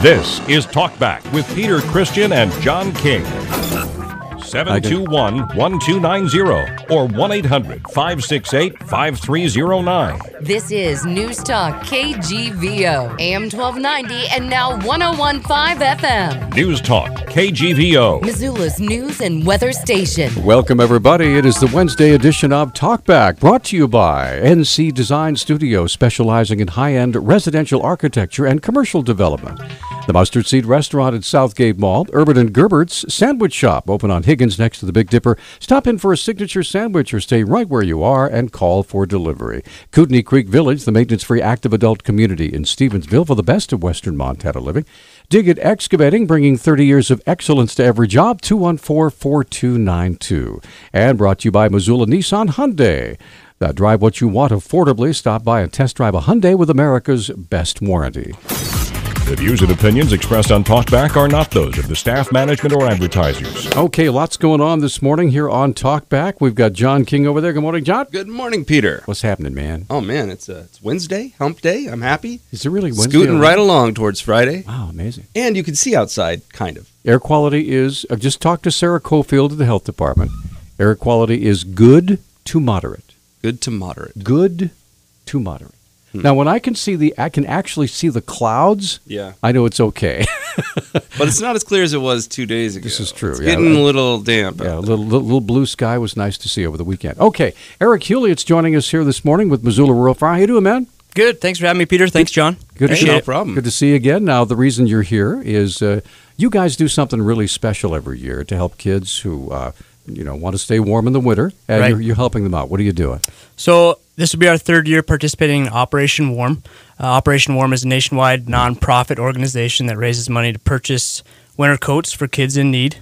This is Talkback with Peter Christian and John King. 721-1290 or 1-800-568-5309. This is Newstalk KGVO, AM 1290 and now 101.5 FM. Newstalk KGVO, Missoula's news and weather station. Welcome, everybody. It is the Wednesday edition of Talkback, brought to you by NC Design Studio, specializing in high-end residential architecture and commercial development. The Mustard Seed Restaurant at Southgate Mall, Urban and Gerbert's Sandwich Shop, open on Higgins next to the Big Dipper. Stop in for a signature sandwich or stay right where you are and call for delivery. Kootenai Creek Village, the maintenance-free active adult community in Stevensville for the best of Western Montana living. Dig It Excavating, bringing 30 years of excellence to every job, 214-4292. And brought to you by Missoula Nissan Hyundai. Drive what you want affordably. Stop by and test drive a Hyundai with America's best warranty. The views and opinions expressed on Talkback are not those of the staff, management, or advertisers. Okay, lots going on this morning here on Talkback. We've got John King over there. Good morning, John. Good morning, Peter. What's happening, man? Oh, man, it's Wednesday, hump day. I'm happy. Is it really Wednesday? Scooting right along towards Friday. Wow, amazing. And you can see outside, kind of. Air quality is, I've just talked to Sarah Cofield of the health department. Air quality is good to moderate. Good to moderate. Good to moderate. Now, when I can actually see the clouds, yeah, I know it's okay. But it's not as clear as it was 2 days ago. This is true. It's getting a little damp. Yeah, a little blue sky was nice to see over the weekend. Okay, Eric Hewlett's joining us here this morning with Missoula Rural Fire. How you doing, man? Good. Thanks for having me, Peter. Thanks, John. Good to see no you. problem. Good to see you again. Now, the reason you're here is you guys do something really special every year to help kids who want to stay warm in the winter, and right. You're helping them out. What are you doing? So this will be our third year participating in Operation Warm. Operation Warm is a nationwide nonprofit organization that raises money to purchase winter coats for kids in need.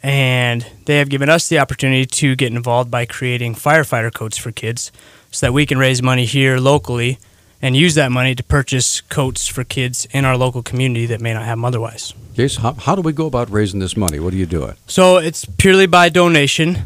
And they have given us the opportunity to get involved by creating firefighter coats for kids so that we can raise money here locally and use that money to purchase coats for kids in our local community that may not have them otherwise. Okay, so how do we go about raising this money? What are you doing? So it's purely by donation.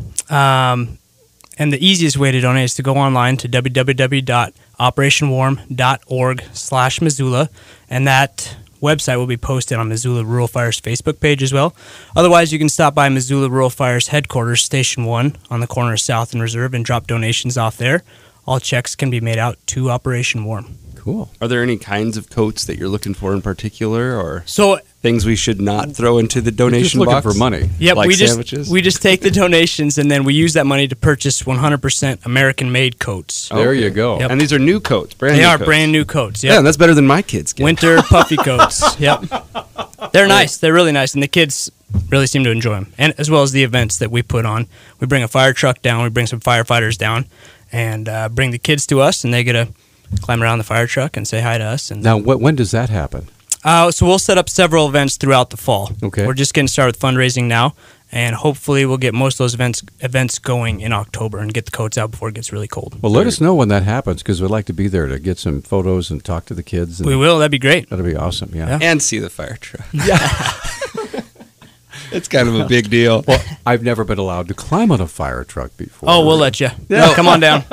And the easiest way to donate is to go online to www.operationwarm.org/Missoula, and that website will be posted on Missoula Rural Fire's Facebook page as well. Otherwise, you can stop by Missoula Rural Fire's headquarters, Station 1, on the corner of South and Reserve, and drop donations off there. All checks can be made out to Operation Warm. Cool. Are there any kinds of coats that you're looking for in particular, or so things we should not throw into the donation just box? Looking for money. Yep, like we sandwiches? just take the donations and then we use that money to purchase 100% American-made coats. There you go. Yep. And these are new coats, They are brand new coats. Yep. Yeah, that's better than my kids get. Winter puffy coats. Yep. They're nice. They're really nice, and the kids really seem to enjoy them, and as well as the events that we put on. We bring a fire truck down. We bring some firefighters down and bring the kids to us, and they get to climb around the fire truck and say hi to us. And now, when does that happen? So we'll set up several events throughout the fall. Okay. We're just getting started with fundraising now, and hopefully we'll get most of those events going in October and get the coats out before it gets really cold. Well, let us know when that happens, because we'd like to be there to get some photos and talk to the kids. We will. That'd be great. That'll be awesome, yeah. And see the fire truck. Yeah. It's kind of a big deal. Well, I've never been allowed to climb on a fire truck before. Oh, we'll let you. No, come on down.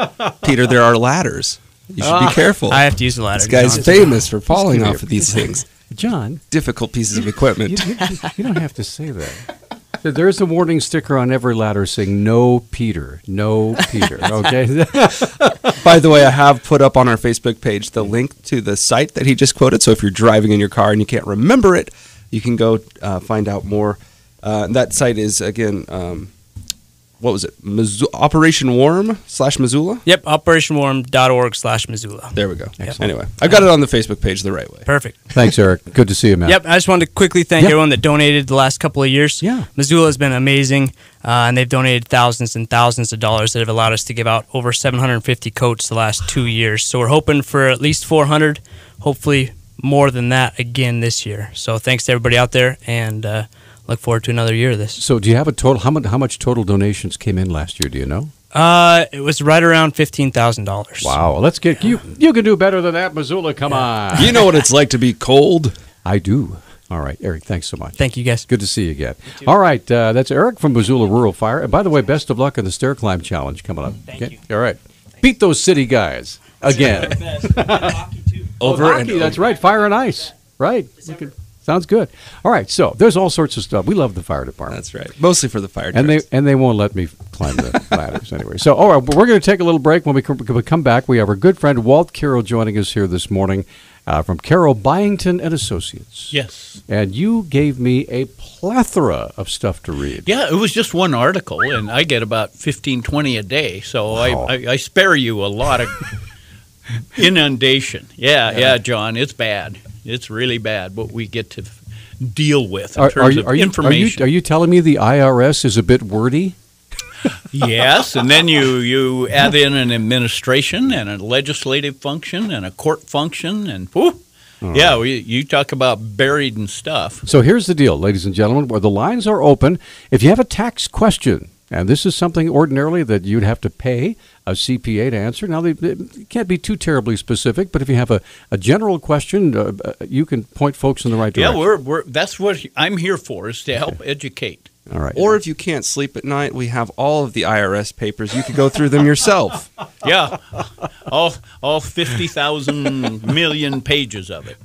Peter, there are ladders. You should be careful. I have to use the ladder. This guy's famous for falling off of these things. John. Difficult pieces of equipment. You don't have to say that. There's a warning sticker on every ladder saying, "No Peter, no Peter." Okay. By the way, I have put up on our Facebook page the link to the site that he just quoted. So if you're driving in your car and you can't remember it, you can go find out more. That site is, again, what was it? Operation Warm /Missoula? Yep, operationwarm.org/Missoula. There we go. Yep. Anyway, I've got it on the Facebook page the right way. Perfect. Thanks, Eric. Good to see you, man. Yep, I just wanted to quickly thank everyone that donated the last couple of years. Yeah. Missoula has been amazing, and they've donated thousands and thousands of dollars that have allowed us to give out over 750 coats the last 2 years. So we're hoping for at least 400, hopefully more than that again this year. So thanks to everybody out there, and look forward to another year of this. So do you have a total, how much total donations came in last year, do you know? It was right around $15,000. Wow, let's get you can do better than that, Missoula, come on. You know what it's like to be cold? I do. All right, Eric, thanks so much. Thank you, guys. Good to see you again. All right, that's Eric from Missoula Rural Fire. And by the way, best of luck in the Stair Climb Challenge coming up. Thank you. All right. Beat those city guys again. Hockey, too. Hockey, that's right, fire and ice. Right. Sounds good. All right, so there's all sorts of stuff. We love the fire department. That's right. Mostly for the fire And trucks. they won't let me climb the ladders anyway. So, all right, we're going to take a little break. When we come back, we have our good friend Walt Kero joining us here this morning from Kero Byington and Associates. Yes. And you gave me a plethora of stuff to read. Yeah, it was just one article, and I get about 15, 20 a day, so Wow. I spare you a lot of inundation. Yeah, John, it's bad. It's really bad what we get to deal with in terms of information. Are you telling me the IRS is a bit wordy? Yes, and then you add in an administration and a legislative function and a court function, and you talk about buried and stuff. So here's the deal, ladies and gentlemen, where the lines are open. If you have a tax question, and this is something ordinarily that you'd have to pay a CPA to answer. Now, they can't be too terribly specific, but if you have a general question, you can point folks in the right direction. Yeah, that's what I'm here for, is to help educate. All right. Or if you can't sleep at night, we have all of the IRS papers. You could go through them yourself. Yeah, all 50,000 million pages of it.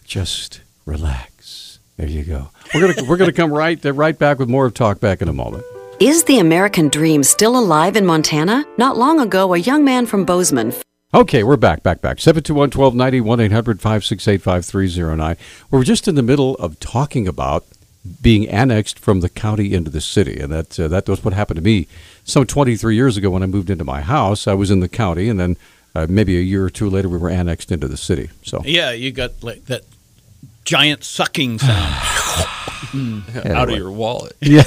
Just relax. There you go. We're gonna come right back with more of Talk Back in a moment. Is the American dream still alive in Montana? Not long ago, a young man from Bozeman. Okay, we're back. 721-1290, 1-800-568-5309. We're just in the middle of talking about being annexed from the county into the city, and that was what happened to me some 23 years ago when I moved into my house. I was in the county, and then maybe a year or two later, we were annexed into the city. So yeah, you got like that giant sucking sound Out of your wallet. Yeah.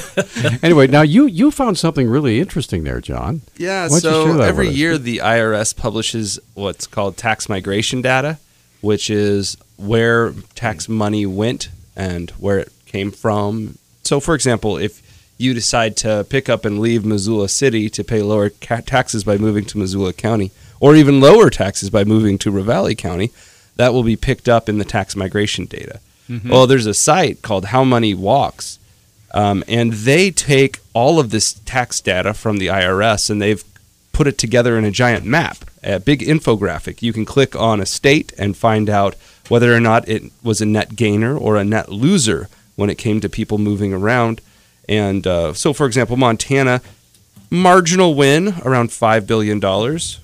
Anyway, now you found something really interesting there, John. Yeah, Why don't you share so that every with us? year the IRS publishes what's called tax migration data, which is where tax money went and where it came from. So, for example, if you decide to pick up and leave Missoula City to pay lower taxes by moving to Missoula County, or even lower taxes by moving to Ravalli County, that will be picked up in the tax migration data. Mm-hmm. Well, there's a site called How Money Walks, and they take all of this tax data from the IRS and they've put it together in a giant map, a big infographic. You can click on a state and find out whether or not it was a net gainer or a net loser when it came to people moving around. And so, for example, Montana, marginal win around $5 billion,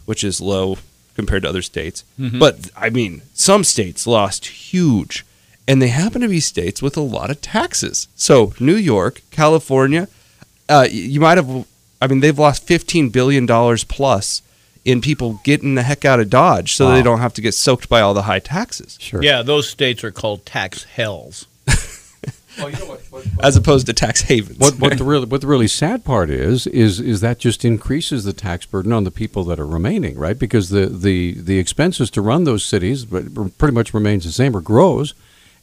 which is low compared to other states. Mm-hmm. But, I mean, some states lost huge. And they happen to be states with a lot of taxes. So New York, California, you might have, I mean, they've lost $15 billion plus in people getting the heck out of Dodge so they don't have to get soaked by all the high taxes. Sure. Yeah, those states are called tax hells. Well, you know what as opposed to tax havens. What the really sad part is that just increases the tax burden on the people that are remaining, right? Because the expenses to run those cities pretty much remains the same or grows.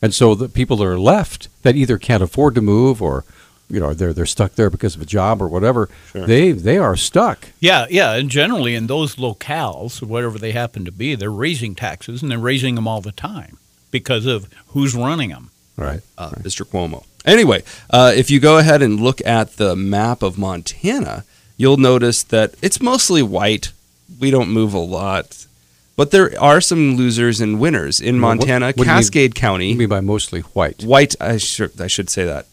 And so the people that are left that either can't afford to move or, you know, they're stuck there because of a job or whatever, sure. they are stuck. Yeah, and generally in those locales, whatever they happen to be, they're raising taxes, and they're raising them all the time because of who's running them. Right. Mr. Cuomo. Anyway, if you go ahead and look at the map of Montana, you'll notice that it's mostly white. We don't move a lot. But there are some losers and winners in Montana. What Cascade County. What do you mean by mostly white? White, I should say that.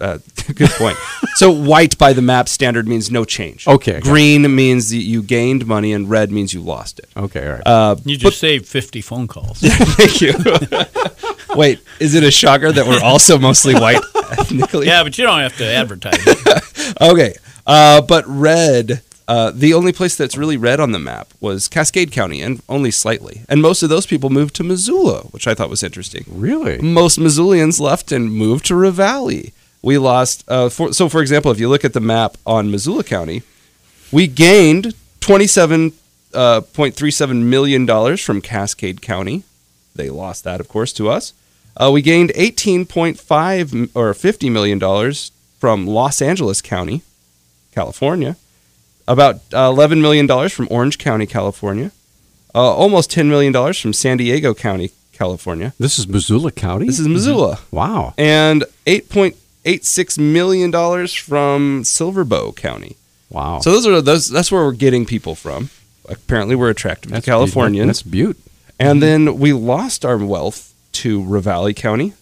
Good point. So white by the map standard means no change. Okay. Green means that you gained money, and red means you lost it. Okay, all right. You just saved 50 phone calls. Thank you. Wait, is it a shocker that we're also mostly white ethnically? Yeah, but you don't have to advertise it. Okay. But red... the only place that's really red on the map was Cascade County, and only slightly. And most of those people moved to Missoula, which I thought was interesting. Really? Most Missoulians left and moved to Ravalli. We lost, for example, if you look at the map on Missoula County, we gained $27.37 million from Cascade County. They lost that, of course, to us. We gained $50 million from Los Angeles County, California. About $11 million from Orange County, California. Almost $10 million from San Diego County, California. This is Missoula County? This is Missoula. Mm-hmm. Wow. And $8.86 million from Silverbow County. Wow. So that's where we're getting people from. Apparently we're attractive to Californians. That's Butte. And then we lost our wealth to Ravalli County.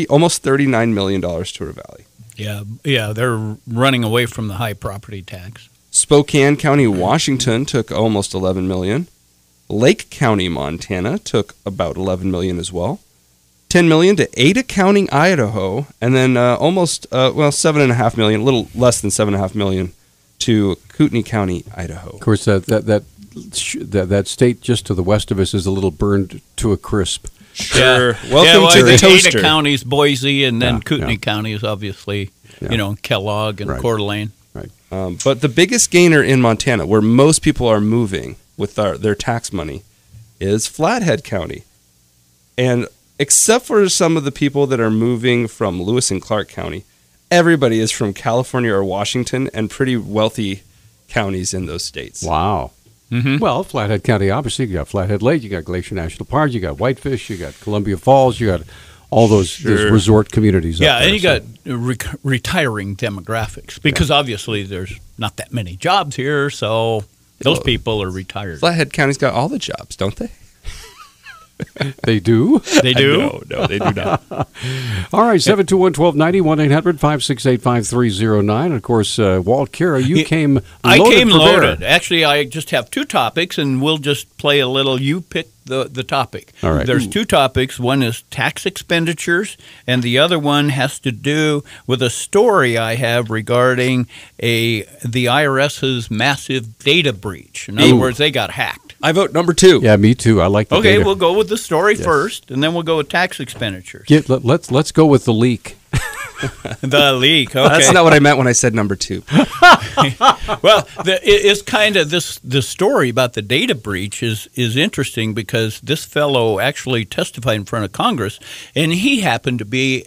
almost $39 million to our valley. Yeah, they're running away from the high property tax. Spokane County, Washington took almost $11 million. Lake County, Montana took about $11 million as well. $10 million to Ada County, Idaho, and then $7.5 million, a little less than $7.5 million to Kootenai County, Idaho. Of course, that state just to the west of us is a little burned to a crisp. Sure. Yeah. Welcome to the toaster. Ada County is Boise, and then Kootenai yeah. County is obviously, Yeah. Kellogg and Right. Coeur d'Alene. Right. But the biggest gainer in Montana, where most people are moving with their tax money, is Flathead County. And except for some of the people that are moving from Lewis and Clark County, everybody is from California or Washington and pretty wealthy counties in those states. Wow. Mm-hmm. Well, Flathead County, obviously, you got Flathead Lake, you got Glacier National Park, you got Whitefish, you got Columbia Falls, you got all those resort communities. Yeah, up there, and you got retiring demographics because obviously there's not that many jobs here, so those people are retired. Flathead County's got all the jobs, don't they? They do? They do? No, they do not. All right, 721-1290, 1-800-568-5309. Of course, Walt, Kero, you came loaded. I came for bear. loaded. Actually, I just have two topics, and we'll just play a little. You pick the topic. All right. There's two topics. One is tax expenditures, and the other one has to do with a story I have regarding the IRS's massive data breach. In other words, they got hacked. I vote number 2. Yeah, me too. I like the Okay, data. we'll go with the story first, and then we'll go with tax expenditures. Let's go with the leak. The leak. Okay. That's not what I meant when I said number 2. Well, it's kind of the story about the data breach is interesting because this fellow actually testified in front of Congress, and he happened to be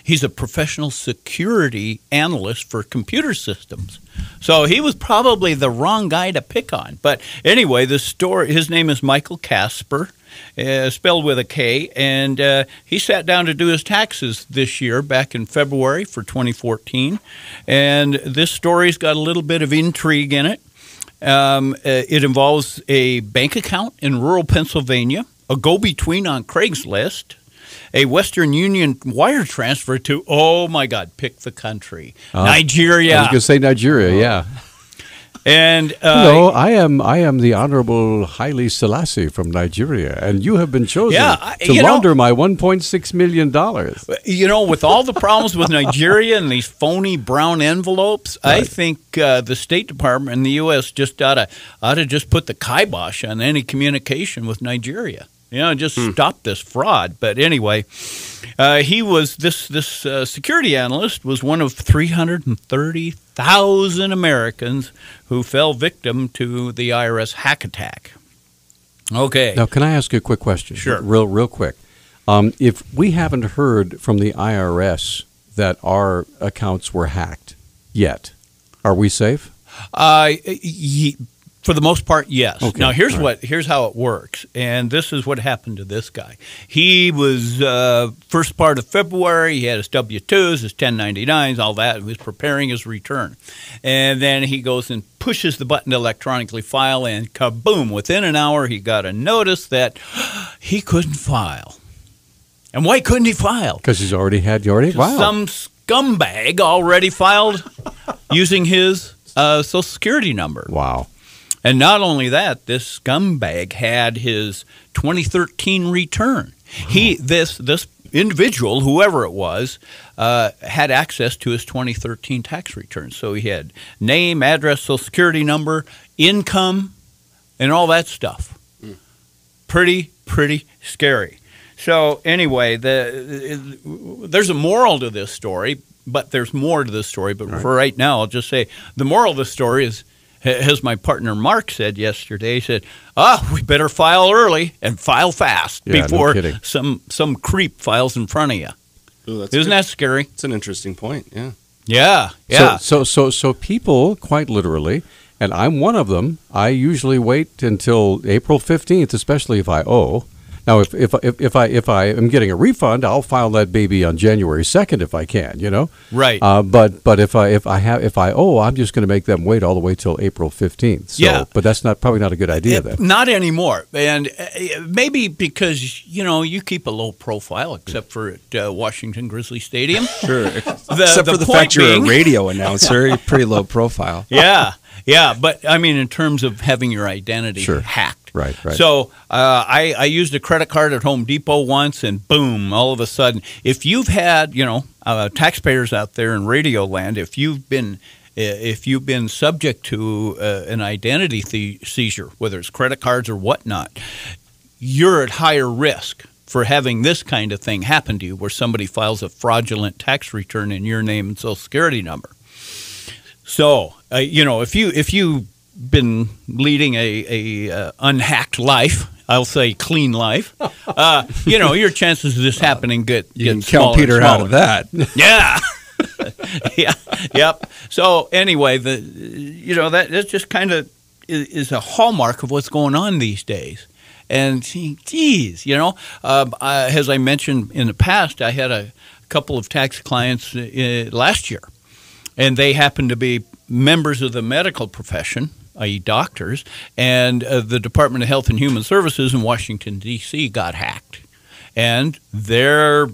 he's a professional security analyst for computer systems. So he was probably the wrong guy to pick on. But anyway, his name is Michael Casper, spelled with a K, and he sat down to do his taxes this year, back in February for 2014. And this story's got a little bit of intrigue in it. It involves a bank account in rural Pennsylvania, a go-between on Craigslist, a Western Union wire transfer to, oh my God, pick the country, Nigeria. I was going to say Nigeria, yeah. And Hello, I am the Honorable Haile Selassie from Nigeria, and you have been chosen to launder my $1.6 million. With all the problems with Nigeria and these phony brown envelopes, right. I think the State Department in the U.S. just ought to just put the kibosh on any communication with Nigeria. Just stop this fraud. But anyway, he was this security analyst was one of 330,000 Americans who fell victim to the IRS hack attack. Okay. Now, can I ask you a quick question? Sure. Real quick. If we haven't heard from the IRS that our accounts were hacked yet, are we safe? For the most part, yes. Okay. Now, here's how it works, and this is what happened to this guy. He was first part of February. He had his W-2s, his 1099s, all that. He was preparing his return, and then he goes and pushes the button to electronically file, and kaboom! Within an hour, he got a notice that he couldn't file. And why couldn't he file? Because he's already filed. Some scumbag already filed using his Social Security number. Wow. And not only that, this scumbag had his 2013 return. This individual, whoever it was, had access to his 2013 tax return. So he had name, address, Social Security number, income, and all that stuff. Pretty scary. So anyway, there's a moral to this story, but there's more to this story. But for right now, I'll just say the moral of the story is, as my partner Mark said yesterday, he said, we better file early and file fast before some creep files in front of you. Ooh, Isn't that scary? It's an interesting point, yeah. Yeah. So people, quite literally, and I'm one of them, I usually wait until April 15th, especially if I owe, Now, if I am getting a refund, I'll file that baby on January 2nd if I can, Right. But if I owe, I'm just going to make them wait all the way till April 15th. So, Yeah. But that's probably not a good idea then. Not anymore. And maybe because, you keep a low profile, except for at Washington Grizzly Stadium. Sure. Except for the fact you're a radio announcer, you're pretty low profile. Yeah, but I mean, in terms of having your identity hacked. Right. So I used a credit card at Home Depot once, and boom, all of a sudden, if you've had, taxpayers out there in radio land, if you've been subject to an identity seizure, whether it's credit cards or whatnot, you're at higher risk for having this kind of thing happen to you, where somebody files a fraudulent tax return in your name and Social Security number. So, if you've been leading a unhacked life, I'll say clean life, your chances of this happening get You can smaller count Peter and out of smaller. that. Yeah. Yep. So anyway, that just kind of is a hallmark of what's going on these days. And geez, as I mentioned in the past, I had a couple of tax clients last year, and they happened to be members of the medical profession, i.e. doctors, and the Department of Health and Human Services in Washington, D.C. got hacked. And their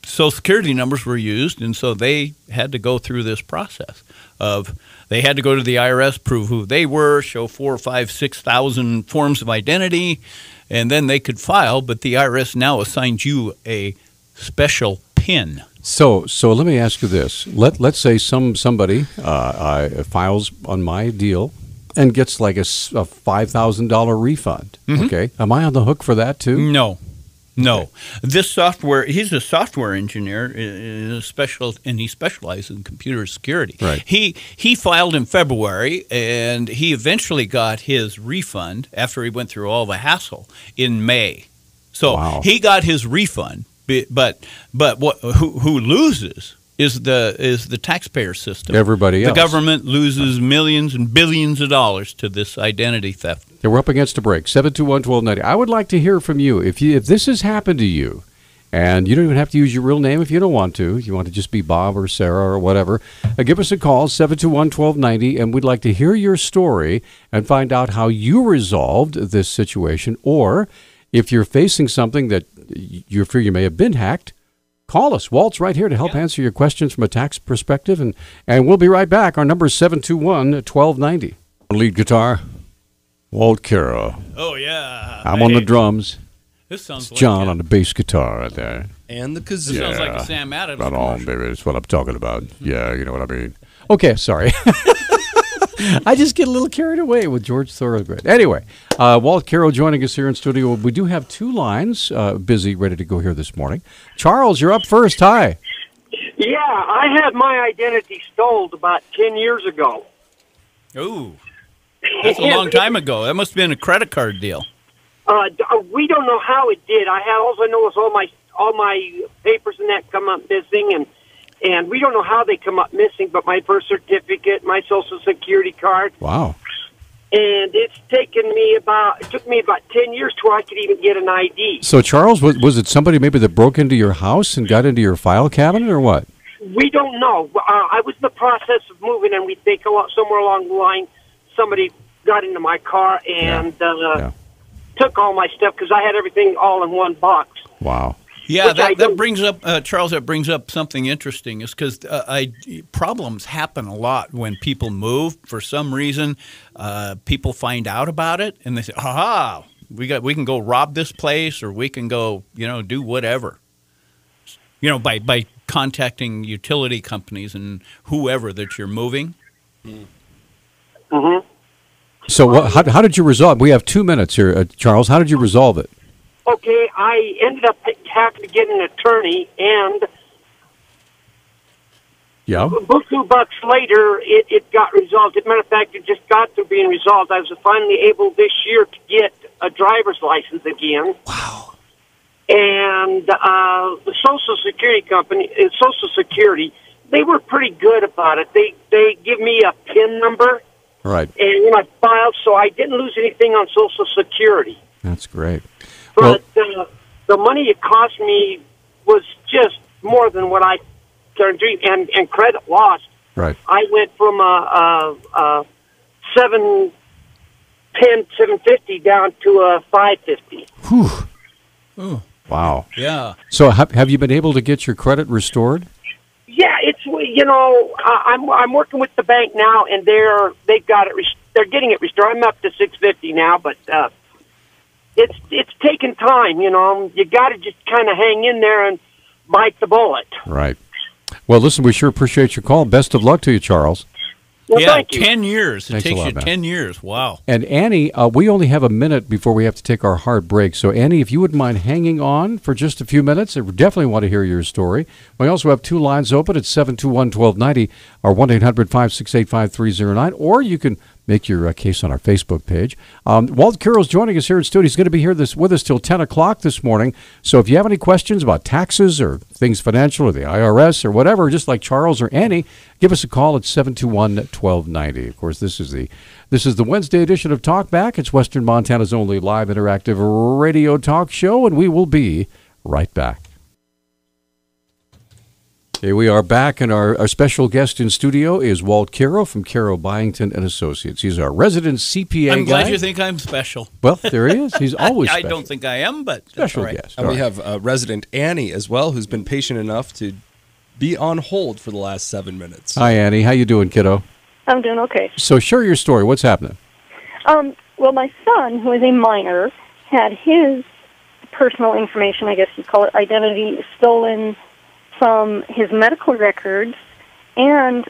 Social Security numbers were used, and so they had to go through this process of they had to go to the IRS, prove who they were, show 4,000, 5,000, 6,000 forms of identity, and then they could file, but the IRS now assigns you a special PIN. So let me ask you this. Let's say somebody files on my deal and gets like a $5,000 refund. Mm-hmm. Okay, am I on the hook for that too? No. This software, he's a software engineer and he specializes in computer security. Right. He filed in February, and he eventually got his refund after he went through all the hassle in May. So Wow. He got his refund, but who loses is the taxpayer system. Everybody else. The government loses millions and billions of dollars to this identity theft. Yeah, we're up against a break. 721-1290. I would like to hear from you. If this has happened to you, and you don't even have to use your real name if you don't want to. You want to just be Bob or Sarah or whatever. Give us a call, 721-1290, and we'd like to hear your story and find out how you resolved this situation. Or if you're facing something that you fear you may have been hacked, call us. Walt's right here to help answer your questions from a tax perspective, and we'll be right back. Our number is 721-1290. Lead guitar, Walt Kero. Oh, yeah. I'm on the drums. This sounds like John on the bass guitar right there. And the kazoo. This sounds like a Sam Adams Right on, commercial. baby. That's what I'm talking about. Yeah, you know what I mean. Okay, sorry. I just get a little carried away with George Thorogood. Anyway, Walt Kero joining us here in studio. We do have two lines busy, ready to go here this morning. Charles, you're up first. Hi. Yeah, I had my identity stolen about 10 years ago. Ooh. That's a long time ago. That must have been a credit card deal. We don't know how it did. All I know is all my papers and that come up missing, and we don't know how they come up missing. But my birth certificate, my Social Security card. Wow. And it took me about 10 years till I could even get an ID. So, Charles, was it somebody maybe that broke into your house and got into your file cabinet, or what? We don't know. I was in the process of moving, and we think somewhere along the line, somebody got into my car and took all my stuff because I had everything all in one box. Wow. Yeah, that brings up, Charles, that brings up something interesting, is because problems happen a lot when people move. For some reason, people find out about it, and they say, aha, we can go rob this place, or we can go, do whatever. By contacting utility companies and whoever that you're moving. Mm-hmm. So how did you resolve? We have 2 minutes here, Charles. How did you resolve it? Okay, I ended up having to get an attorney, and about $2 later, it got resolved. As a matter of fact, it just got to being resolved. I was finally able this year to get a driver's license again. Wow. And the Social Security company, Social Security, they were pretty good about it. They give me a PIN number. Right. And I filed, so I didn't lose anything on Social Security. That's great. But the money it cost me was just more than what I can dream, and credit lost. Right. I went from a 750 down to a 550. Whew. Ooh. Wow. Yeah. So have you been able to get your credit restored? Yeah, it's I'm working with the bank now, and they've got it. They're getting it restored. I'm up to 650 now, but it's taken time. You got to just kind of hang in there and bite the bullet. Right. Well, listen, we sure appreciate your call. Best of luck to you, Charles. Well, Yeah, thank you. 10 years. Thanks It a takes lot, you man. 10 years. Wow. And Annie, we only have a minute before we have to take our hard break. So, Annie, if you wouldn't mind hanging on for just a few minutes, I definitely want to hear your story. We also have 2 lines open at 721-1290 or 1-800-568-5309, or you can make your case on our Facebook page. Walt Kero's joining us here in studio. He's going to be here with us till 10 o'clock this morning. So if you have any questions about taxes or things financial or the IRS or whatever, just like Charles or Annie, give us a call at 721-1290. Of course, this is the Wednesday edition of Talk Back. It's Western Montana's only live interactive radio talk show, and we will be right back. Here we are back, and our special guest in studio is Walt Kero from Kero, Byington and Associates. He's our resident CPA I'm glad guy. you think I'm special. Well, there he is. He's always I special. don't think I am, but that's Special all right. guest. And All we right. have resident Annie as well, who's been patient enough to be on hold for the last 7 minutes. Hi, Annie. How you doing, kiddo? I'm doing okay. So share your story. What's happening? Well, my son, who is a minor, had his personal information, I guess you'd call it, identity stolen from his medical records and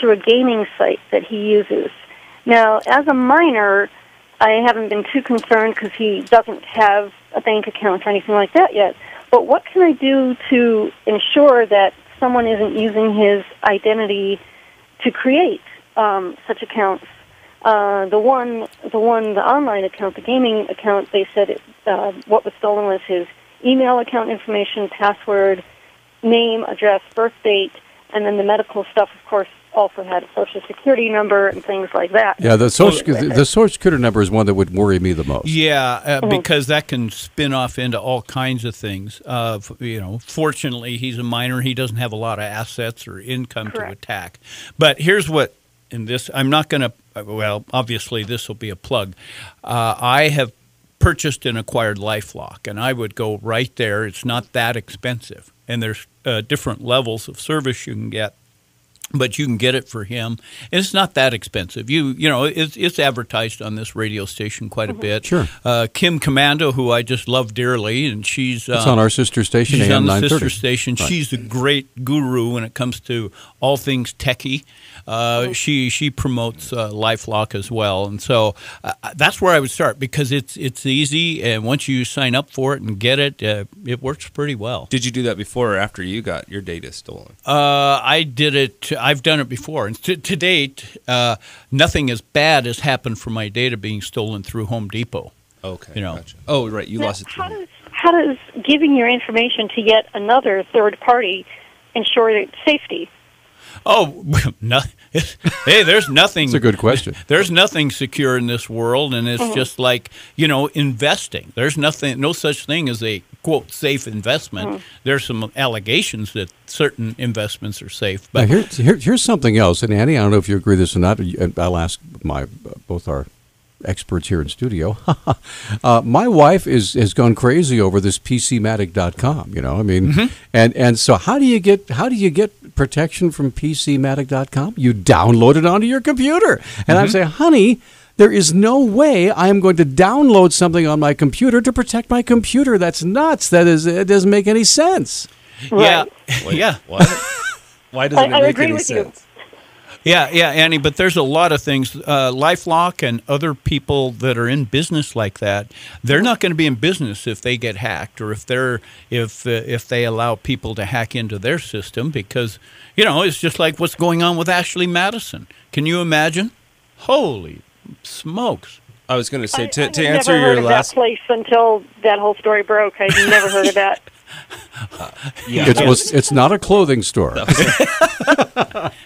through a gaming site that he uses. Now, as a minor, I haven't been too concerned because he doesn't have a bank account or anything like that yet. But what can I do to ensure that someone isn't using his identity to create such accounts? The online account, the gaming account, they said what was stolen was his email account information, password, name, address, birth date, and then the medical stuff, of course, also had a Social Security number and things like that. Yeah, the Social Security number is one that would worry me the most. Yeah, because that can spin off into all kinds of things. Fortunately, he's a minor. He doesn't have a lot of assets or income to attack. But here's what, in this, I'm not going to, well, obviously this will be a plug. I have purchased and acquired LifeLock, and I would go right there. It's not that expensive. And there's different levels of service you can get, but you can get it for him. And it's not that expensive. It's advertised on this radio station quite a bit. Sure. Kim Commando, who I just love dearly, and she's It's on our sister station, she's AM on the 930. sister station. Right. She's a great guru when it comes to all things techie. She promotes LifeLock as well, and so that's where I would start because it's easy, and once you sign up for it and get it, it works pretty well. Did you do that before or after you got your data stolen? I did it. I've done it before, and to date, nothing as bad has happened from my data being stolen through Home Depot. Okay, You know. gotcha. Oh, right, you lost it. How does giving your information to yet another third party ensure its safety? Oh, no, hey, there's nothing. That's a good question. There's nothing secure in this world, and it's just like, investing. There's nothing, no such thing as a, quote, safe investment. There's some allegations that certain investments are safe. But Now, here's something else, and Annie, I don't know if you agree with this or not. I'll ask both our experts here in studio. My wife has gone crazy over this PCmatic.com. And so how do you get protection from PCmatic.com? You download it onto your computer, and I say, honey, there is no way I am going to download something on my computer to protect my computer. That's nuts. It doesn't make any sense. yeah, Wait, yeah. What? Why doesn't it I make agree any with you. sense? Yeah, Annie, but there's a lot of things. LifeLock and other people that are in business like that, they're not going to be in business if they get hacked or if they allow people to hack into their system because, it's just like what's going on with Ashley Madison. Can you imagine? Holy smokes. I was going to say, to I answer never heard your of last... that place until that whole story broke. I'd never heard of that. Yeah. It's not a clothing store.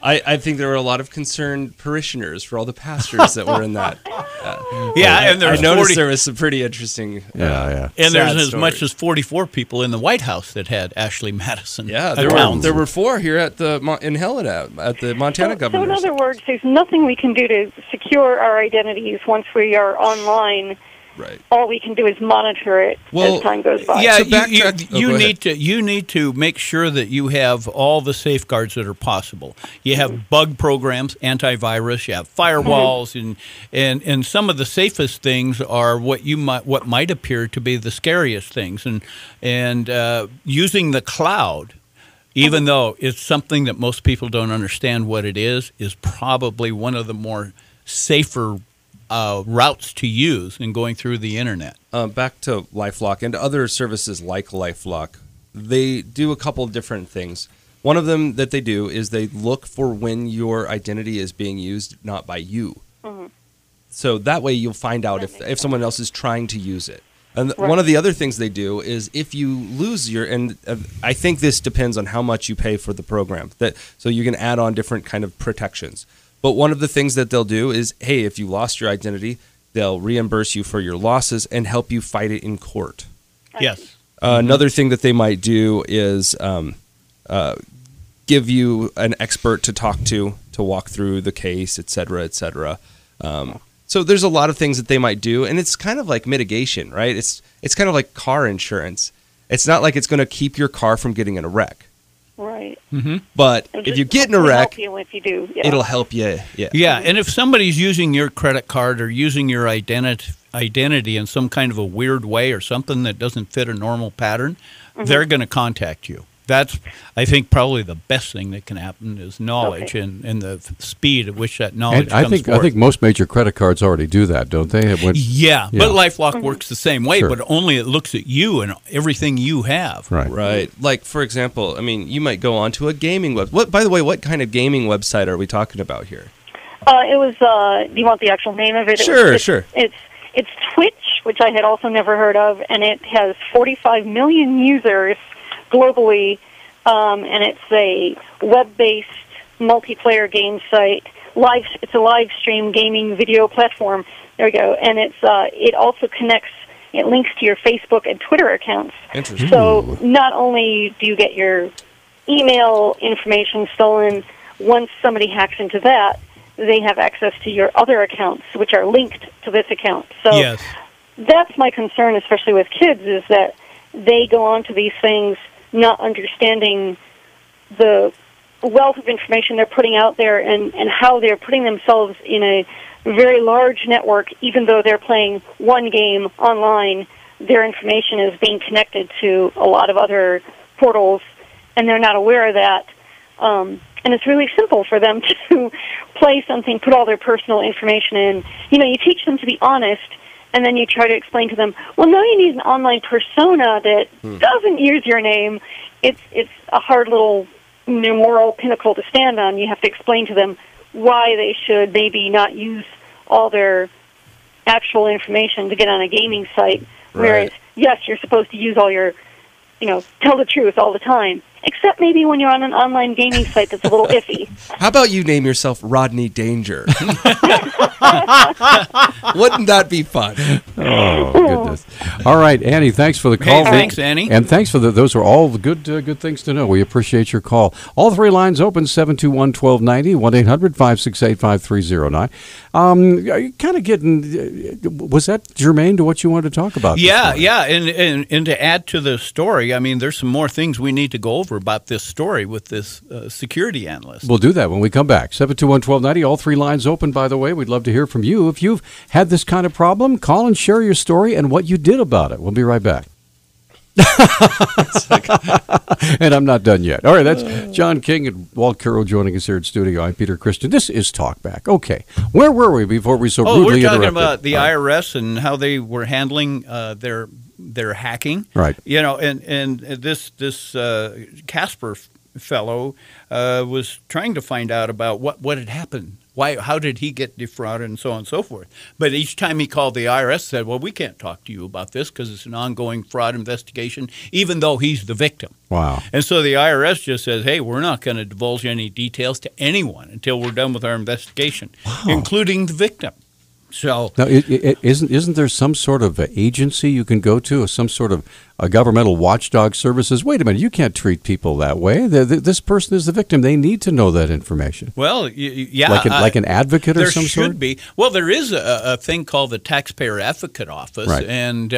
I think there were a lot of concerned parishioners for all the pastors that were in that. And I noticed there was some pretty interesting. Yeah. And there's as stories. much as 44 people in the White House that had Ashley Madison. Yeah, accounts. there were 4 here at in Helena at the Montana So governor. in other words, there's nothing we can do to secure our identities once we are online. Right. All we can do is monitor it as time goes by. Yeah, To backtrack- you need to make sure that you have all the safeguards that are possible. You have bug programs, antivirus. You have firewalls, and some of the safest things are what might appear to be the scariest things, and using the cloud. Even though it's something that most people don't understand what it is probably one of the more safer routes to use in going through the internet. Back to LifeLock and other services like LifeLock, they do a couple of different things. One of them that they do is they look for when your identity is being used not by you. Mm-hmm. So that way you'll find out if someone else is trying to use it. And one of the other things they do is if you lose and I think this depends on how much you pay for the program, so you can add on different kind of protections. But one of the things that they'll do is, hey, if you lost your identity, they'll reimburse you for your losses and help you fight it in court. Yes. Another thing that they might do is give you an expert to talk to walk through the case, et cetera, et cetera. So there's a lot of things that they might do, and it's kind of like mitigation, right? It's kind of like car insurance. It's not like it's going to keep your car from getting in a wreck. Right. Mm-hmm. But if you get in a wreck, help you if you do. Yeah. it'll help you. Yeah. Yeah, and if somebody's using your credit card or using your identity in some kind of a weird way or something that doesn't fit a normal pattern, they're going to contact you. That's, I think, probably the best thing that can happen is knowledge and the speed at which that knowledge comes forth. I think most major credit cards already do that, don't they? Yeah, but LifeLock works the same way, but only it looks at you and everything you have. Right. Like, for example, I mean, you might go onto a gaming website. By the way, what kind of gaming website are we talking about here? It was, do you want the actual name of it? Sure. It's Twitch, which I had also never heard of, and it has 45 million users globally, and it's a web-based multiplayer game site. It's a live stream gaming video platform. There we go. And it also connects. It links to your Facebook and Twitter accounts. Interesting. So not only do you get your email information stolen, once somebody hacks into that, they have access to your other accounts, which are linked to this account. So that's my concern, especially with kids, is that they go on to these things not understanding the wealth of information they're putting out there and how they're putting themselves in a very large network. Even though they're playing one game online, their information is being connected to a lot of other portals, and they're not aware of that. And it's really simple for them to play something, put all their personal information in. You know, you teach them to be honest, and then you try to explain to them, well, no, you need an online persona that doesn't use your name. It's a hard little moral pinnacle to stand on. You have to explain to them why they should maybe not use all their actual information to get on a gaming site. Right. Whereas, yes, you're supposed to use all your, tell the truth all the time. Except maybe when you're on an online gaming site that's a little iffy. How about you name yourself Rodney Danger? Wouldn't that be fun? Oh, goodness. All right, Annie, thanks for the call. Hey, thanks, Annie. And thanks for those are all the good things to know. We appreciate your call. All 3 lines open, 721-1290, 1-800-568-5309. Kind of getting, was that germane to what you wanted to talk about? Yeah. And to add to the story, I mean, there's some more things we need to go over about this story with this security analyst. We'll do that when we come back. 721-1290, all 3 lines open, by the way. We'd love to hear from you. If you've had this kind of problem, call and share your story and what you did about it. We'll be right back. And I'm not done yet. All right, that's John King and Walt Kero joining us here in studio. I'm Peter Christian. This is Talkback. Okay, where were we before we so rudely we're talking interrupted? about the IRS and how they were handling their hacking. Right. And this Casper fellow was trying to find out about what had happened How did he get defrauded and so on and so forth? But each time he called, the IRS said, well, we can't talk to you about this because it's an ongoing fraud investigation, even though he's the victim. Wow. And so the IRS just says, hey, we're not going to divulge any details to anyone until we're done with our investigation, including the victim. So now, isn't there some sort of agency you can go to, or some sort of a governmental watchdog services? Wait a minute, you can't treat people that way. This person is the victim. They need to know that information. Well, yeah. Like an advocate or some sort? There should be. Well, there is a thing called the Taxpayer Advocate Office. Right. And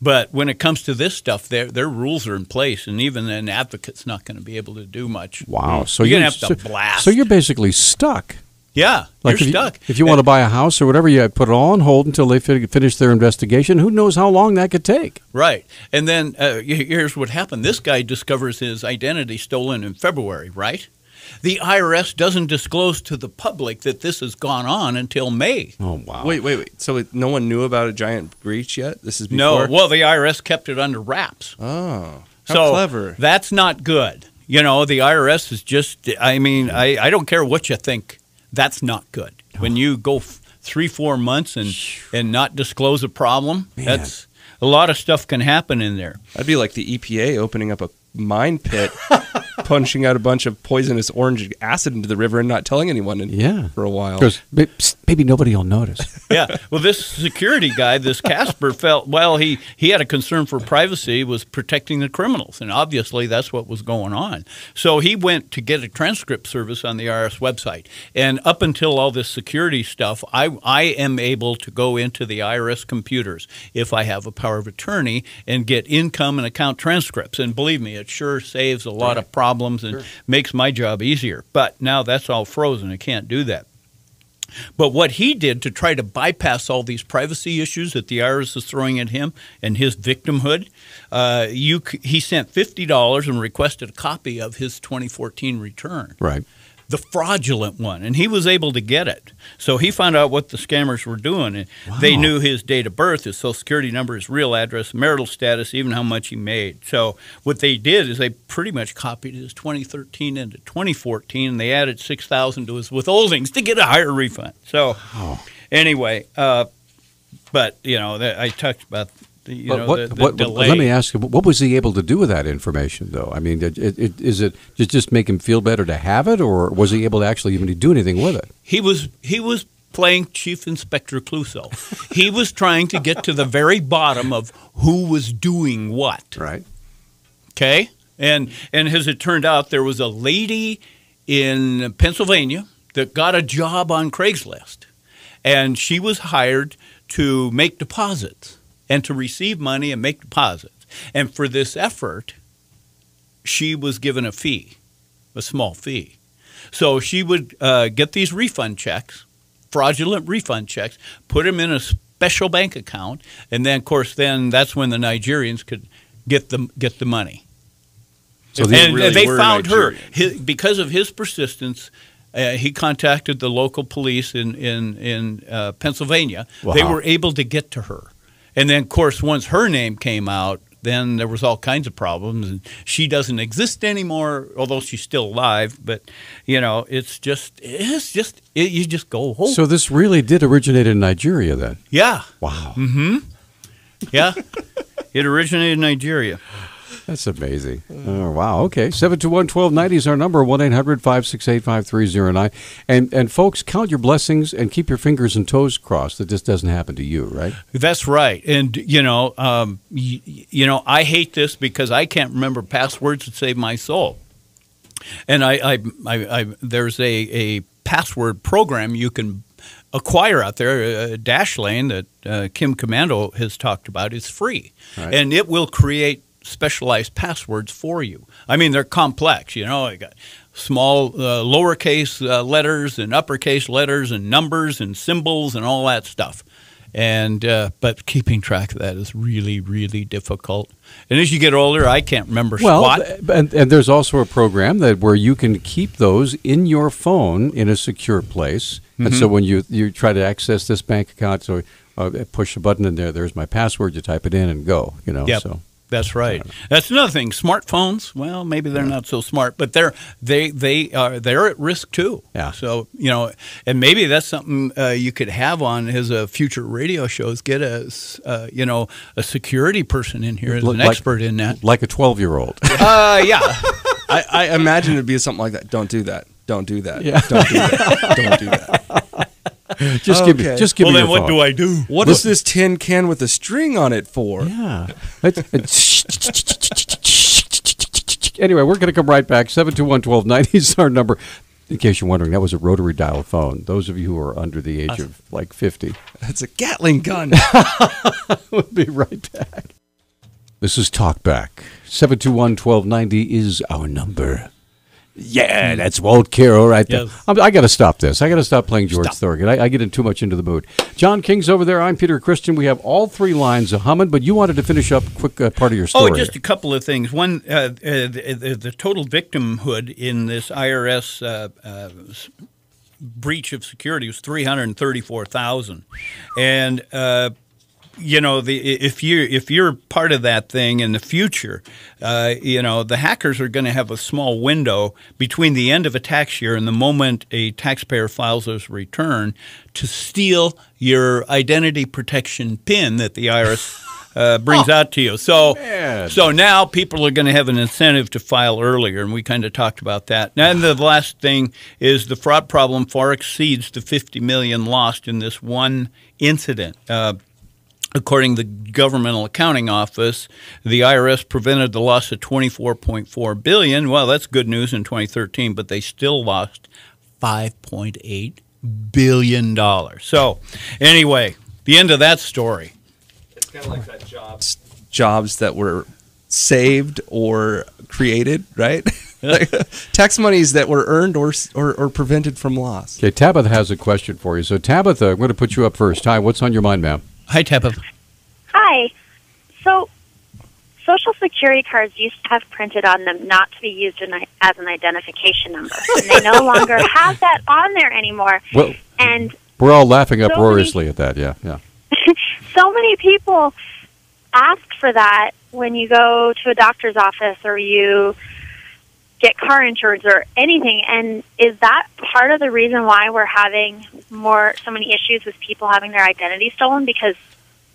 but when it comes to this stuff, their rules are in place, and even an advocate's not going to be able to do much. Wow. So you're going to have to blast. So you're basically stuck. Yeah, like you're stuck. If you want to buy a house or whatever, you put it all on hold until they finish their investigation. Who knows how long that could take? Right. And then here's what happened. This guy discovers his identity stolen in February, right? The IRS doesn't disclose to the public that this has gone on until May. Oh, wow. Wait. So no one knew about a giant breach yet? This is before? No. Well, the IRS kept it under wraps. Oh, how so clever. That's not good. You know, the IRS is just, I mean, I don't care what you think. That's not good. When you go 3-4 months and not disclose a problem, that's a lot of stuff can happen in there. That'd be like the EPA opening up a mine pit, punching out a bunch of poisonous orange acid into the river and not telling anyone for a while. Because maybe nobody will notice. Yeah. Well, this security guy, this Casper, felt, well, he had a concern for privacy, was protecting the criminals, and obviously that's what was going on. So he went to get a transcript service on the IRS website. And up until all this security stuff, I am able to go into the IRS computers if I have a power of attorney and get income and account transcripts. And believe me, it sure saves a lot of problems and makes my job easier. But now that's all frozen. I can't do that. But what he did to try to bypass all these privacy issues that the IRS is throwing at him and his victimhood, he sent $50 and requested a copy of his 2014 return. Right. The fraudulent one, and he was able to get it. So he found out what the scammers were doing. And they knew his date of birth, his social security number, his real address, marital status, even how much he made. So what they did is they pretty much copied his 2013 into 2014, and they added $6,000 to his withholdings to get a higher refund. So anyway, but you know, I talked about the delay. Let me ask you, what was he able to do with that information, though? I mean, is it just make him feel better to have it, or was he able to actually even do anything with it? He was playing Chief Inspector Clouseau. He was trying to get to the very bottom of who was doing what. Right. Okay? And as it turned out, there was a lady in Pennsylvania that got a job on Craigslist, and she was hired to make deposits and to receive money and make deposits. And for this effort, she was given a fee, a small fee. So she would get these refund checks, fraudulent refund checks, put them in a special bank account, and then, of course, that's when the Nigerians could get the money. So and really they found Nigerians. her. Because of his persistence, he contacted the local police in Pennsylvania. Wow. They were able to get to her. And then, of course, once her name came out, then there was all kinds of problems. And she doesn't exist anymore, although she's still alive. But, you know, you just go home. So this really did originate in Nigeria then? Yeah. Wow. Mm-hmm. Yeah. It originated in Nigeria. That's amazing. Oh, wow. Okay. 721-1290 is our number, 1-800-568-5309. And folks, count your blessings and keep your fingers and toes crossed that this doesn't happen to you, right? That's right. And, I hate this because I can't remember passwords that save my soul. And there's a password program you can acquire out there, Dashlane, that Kim Commando has talked about. It's free. Right. And it will create specialized passwords for you. I mean, they're complex. You know, I got small lowercase letters and uppercase letters and numbers and symbols and all that stuff. And but keeping track of that is really, really difficult. And as you get older, I can't remember squat. And there's also a program where you can keep those in your phone in a secure place. Mm-hmm. And so when you try to access this bank account, so push a button in there, there's my password, you type it in and go, you know. Yep. So. That's right. That's another thing. Smartphones, well, maybe they're not so smart, but they're at risk too. Yeah. So, and maybe that's something you could have on as a future radio shows. Get a security person in here as an expert in that. Like a 12-year-old. Yeah. I imagine it'd be something like that. Don't do that. Don't do that. Yeah. Don't do that. Don't do that. Just give me Well, your then what phone. do I do? What is this tin can with a string on it for? Yeah. Anyway, we're going to come right back. 721-1290 is our number. In case you're wondering, that was a rotary dial phone. Those of you who are under the age of 50. It's a Gatling gun. We'll be right back. This is Talkback. 721-1290 is our number. Yeah, that's Walt Kero right there. Yes. I got to stop this. I got to stop playing George Thorogood. I get in too much into the mood. John King's over there. I'm Peter Christian. We have all three lines of humming, but you wanted to finish up a quick part of your story. Oh, just a couple of things. One, the total victimhood in this IRS breach of security was 334,000, and if you're part of that thing in the future, the hackers are going to have a small window between the end of a tax year and the moment a taxpayer files his return to steal your identity protection PIN that the IRS brings out to you. So now people are going to have an incentive to file earlier, and we kind of talked about that. And the last thing is the fraud problem far exceeds the $50 million lost in this one incident. According to the Governmental Accounting Office, the IRS prevented the loss of $24.4 billion. Well, that's good news in 2013, but they still lost $5.8 billion. So, anyway, the end of that story. It's kind of like that jobs that were saved or created, right? Like, tax monies that were earned or prevented from loss. Okay, Tabitha has a question for you. So, Tabitha, I'm going to put you up first. Hi, what's on your mind, ma'am? Hi, Tabitha. Hi. So, Social Security cards used to have printed on them not to be used as an identification number. And they no longer have that on there anymore. Well, and we're all laughing uproariously at that, yeah. So many people ask for that when you go to a doctor's office or you get car insurance or anything. And is that part of the reason why we're having so many issues with people having their identity stolen, because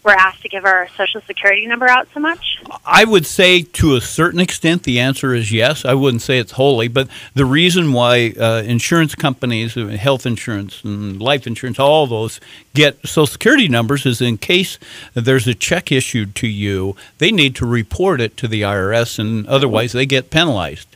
we're asked to give our Social Security number out so much? I would say to a certain extent the answer is yes. I wouldn't say it's wholly, but the reason why insurance companies, health insurance and life insurance, all those get Social Security numbers is in case there's a check issued to you, they need to report it to the IRS, and otherwise they get penalized.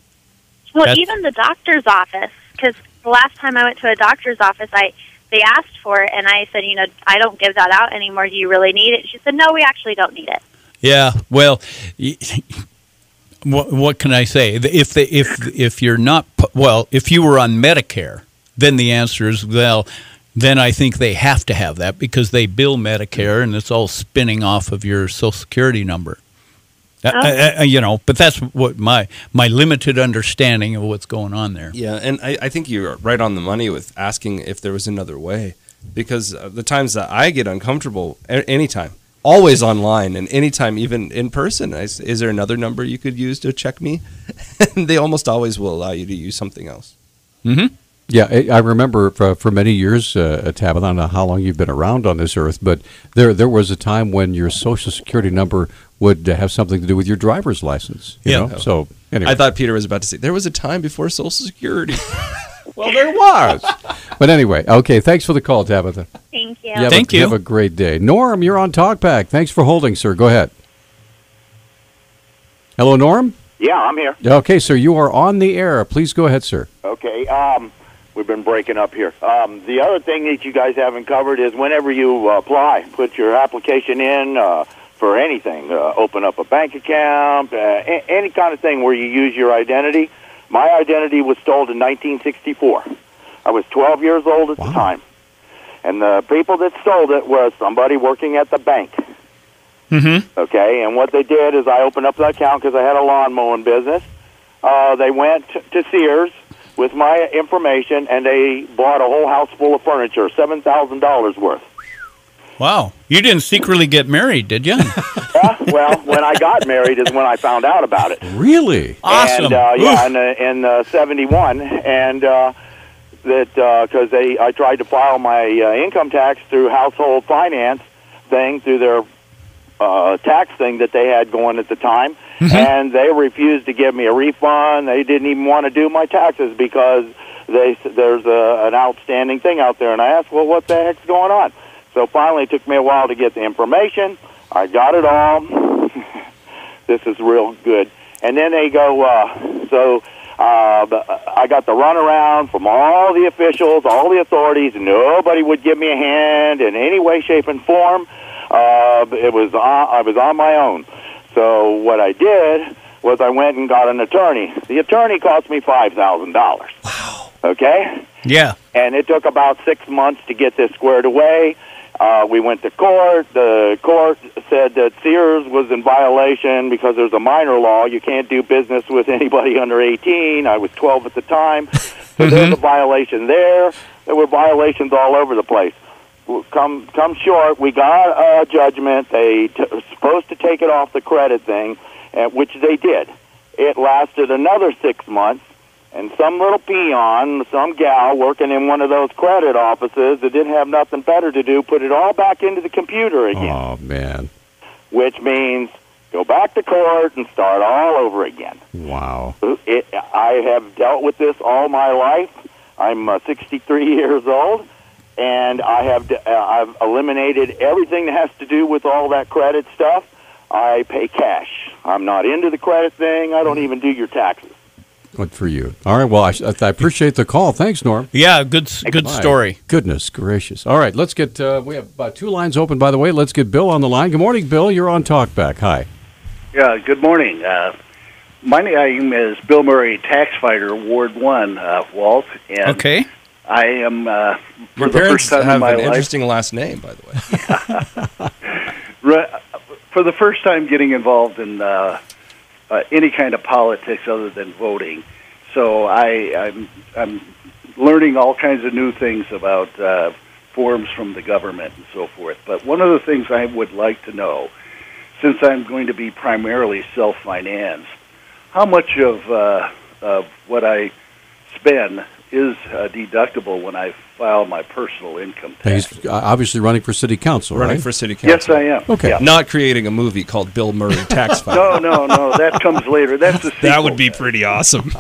Well, even the doctor's office, because the last time I went to a doctor's office, they asked for it, and I said, I don't give that out anymore. Do you really need it? She said, no, we actually don't need it. Yeah, well, what can I say? If you're not, if you were on Medicare, then the answer is, then I think they have to have that because they bill Medicare, and it's all spinning off of your Social Security number. But that's what my limited understanding of what's going on there. Yeah, and I think you're right on the money with asking if there was another way, because the times that I get uncomfortable, anytime, always online, and anytime, even in person, is there another number you could use to check me? And they almost always will allow you to use something else. Mm-hmm. Yeah, I remember for many years, Tabitha, I don't know how long you've been around on this earth, but there was a time when your Social Security number would have something to do with your driver's license. You know? So anyway. I thought Peter was about to say, there was a time before Social Security. Well, there was. But anyway, okay, thanks for the call, Tabitha. Thank you. Thank you. Have a great day. Norm, you're on Talkback. Thanks for holding, sir. Go ahead. Hello, Norm? Yeah, I'm here. Okay, sir, you are on the air. Please go ahead, sir. Okay, we've been breaking up here. The other thing that you guys haven't covered is whenever you apply, put your application in for anything, open up a bank account, any kind of thing where you use your identity. My identity was stolen in 1964. I was 12 years old at the time. And the people that stole it was somebody working at the bank. Mm-hmm. Okay, and what they did is I opened up the account because I had a lawn mowing business. They went to Sears with my information, and they bought a whole house full of furniture, $7,000 worth. Wow. You didn't secretly get married, did you? Yeah, well, when I got married is when I found out about it. Really? Awesome. And, in 71, and because I tried to file my income tax through household finance thing, through their tax thing that they had going at the time, and they refused to give me a refund. They didn't even want to do my taxes because there's an outstanding thing out there. And I asked, well, what the heck's going on? So finally, it took me a while to get the information. I got it all. This is real good. And then they go, I got the runaround from all the officials, all the authorities. Nobody would give me a hand in any way, shape, and form. I was on my own. So what I did was I went and got an attorney. The attorney cost me $5,000. Wow. Okay? Yeah. And it took about 6 months to get this squared away. We went to court. The court said that Sears was in violation because there's a minor law. You can't do business with anybody under 18. I was 12 at the time. So there's a violation there. There were violations all over the place. Come short, we got a judgment. They were supposed to take it off the credit thing, which they did. It lasted another 6 months. And some little peon, some gal working in one of those credit offices that didn't have nothing better to do, put it all back into the computer again. Oh, man. Which means go back to court and start all over again. Wow. I have dealt with this all my life. I'm 63 years old, and I've eliminated everything that has to do with all that credit stuff. I pay cash. I'm not into the credit thing. I don't even do your taxes. Good for you. All right. Well, I appreciate the call. Thanks, Norm. Yeah, good story. Goodness gracious. All right. Let's get, we have 2 lines open, by the way. Let's get Bill on the line. Good morning, Bill. You're on Talkback. Hi. Yeah, good morning. My name is Bill Murray, tax fighter, Ward 1, Walt. And okay. I am, for Your the parents first time have in my an life, interesting last name, by the way. For the first time getting involved in any kind of politics other than voting. So I'm learning all kinds of new things about forms from the government and so forth. But one of the things I would like to know, since I'm going to be primarily self-financed, how much of what I spend is deductible when I file my personal income tax? He's obviously running for city council, right? Running for city council. Yes, I am. Okay. Yeah. Not creating a movie called Bill Murray Tax Fighter. No, that comes later. That's the sequel. That would be pretty awesome.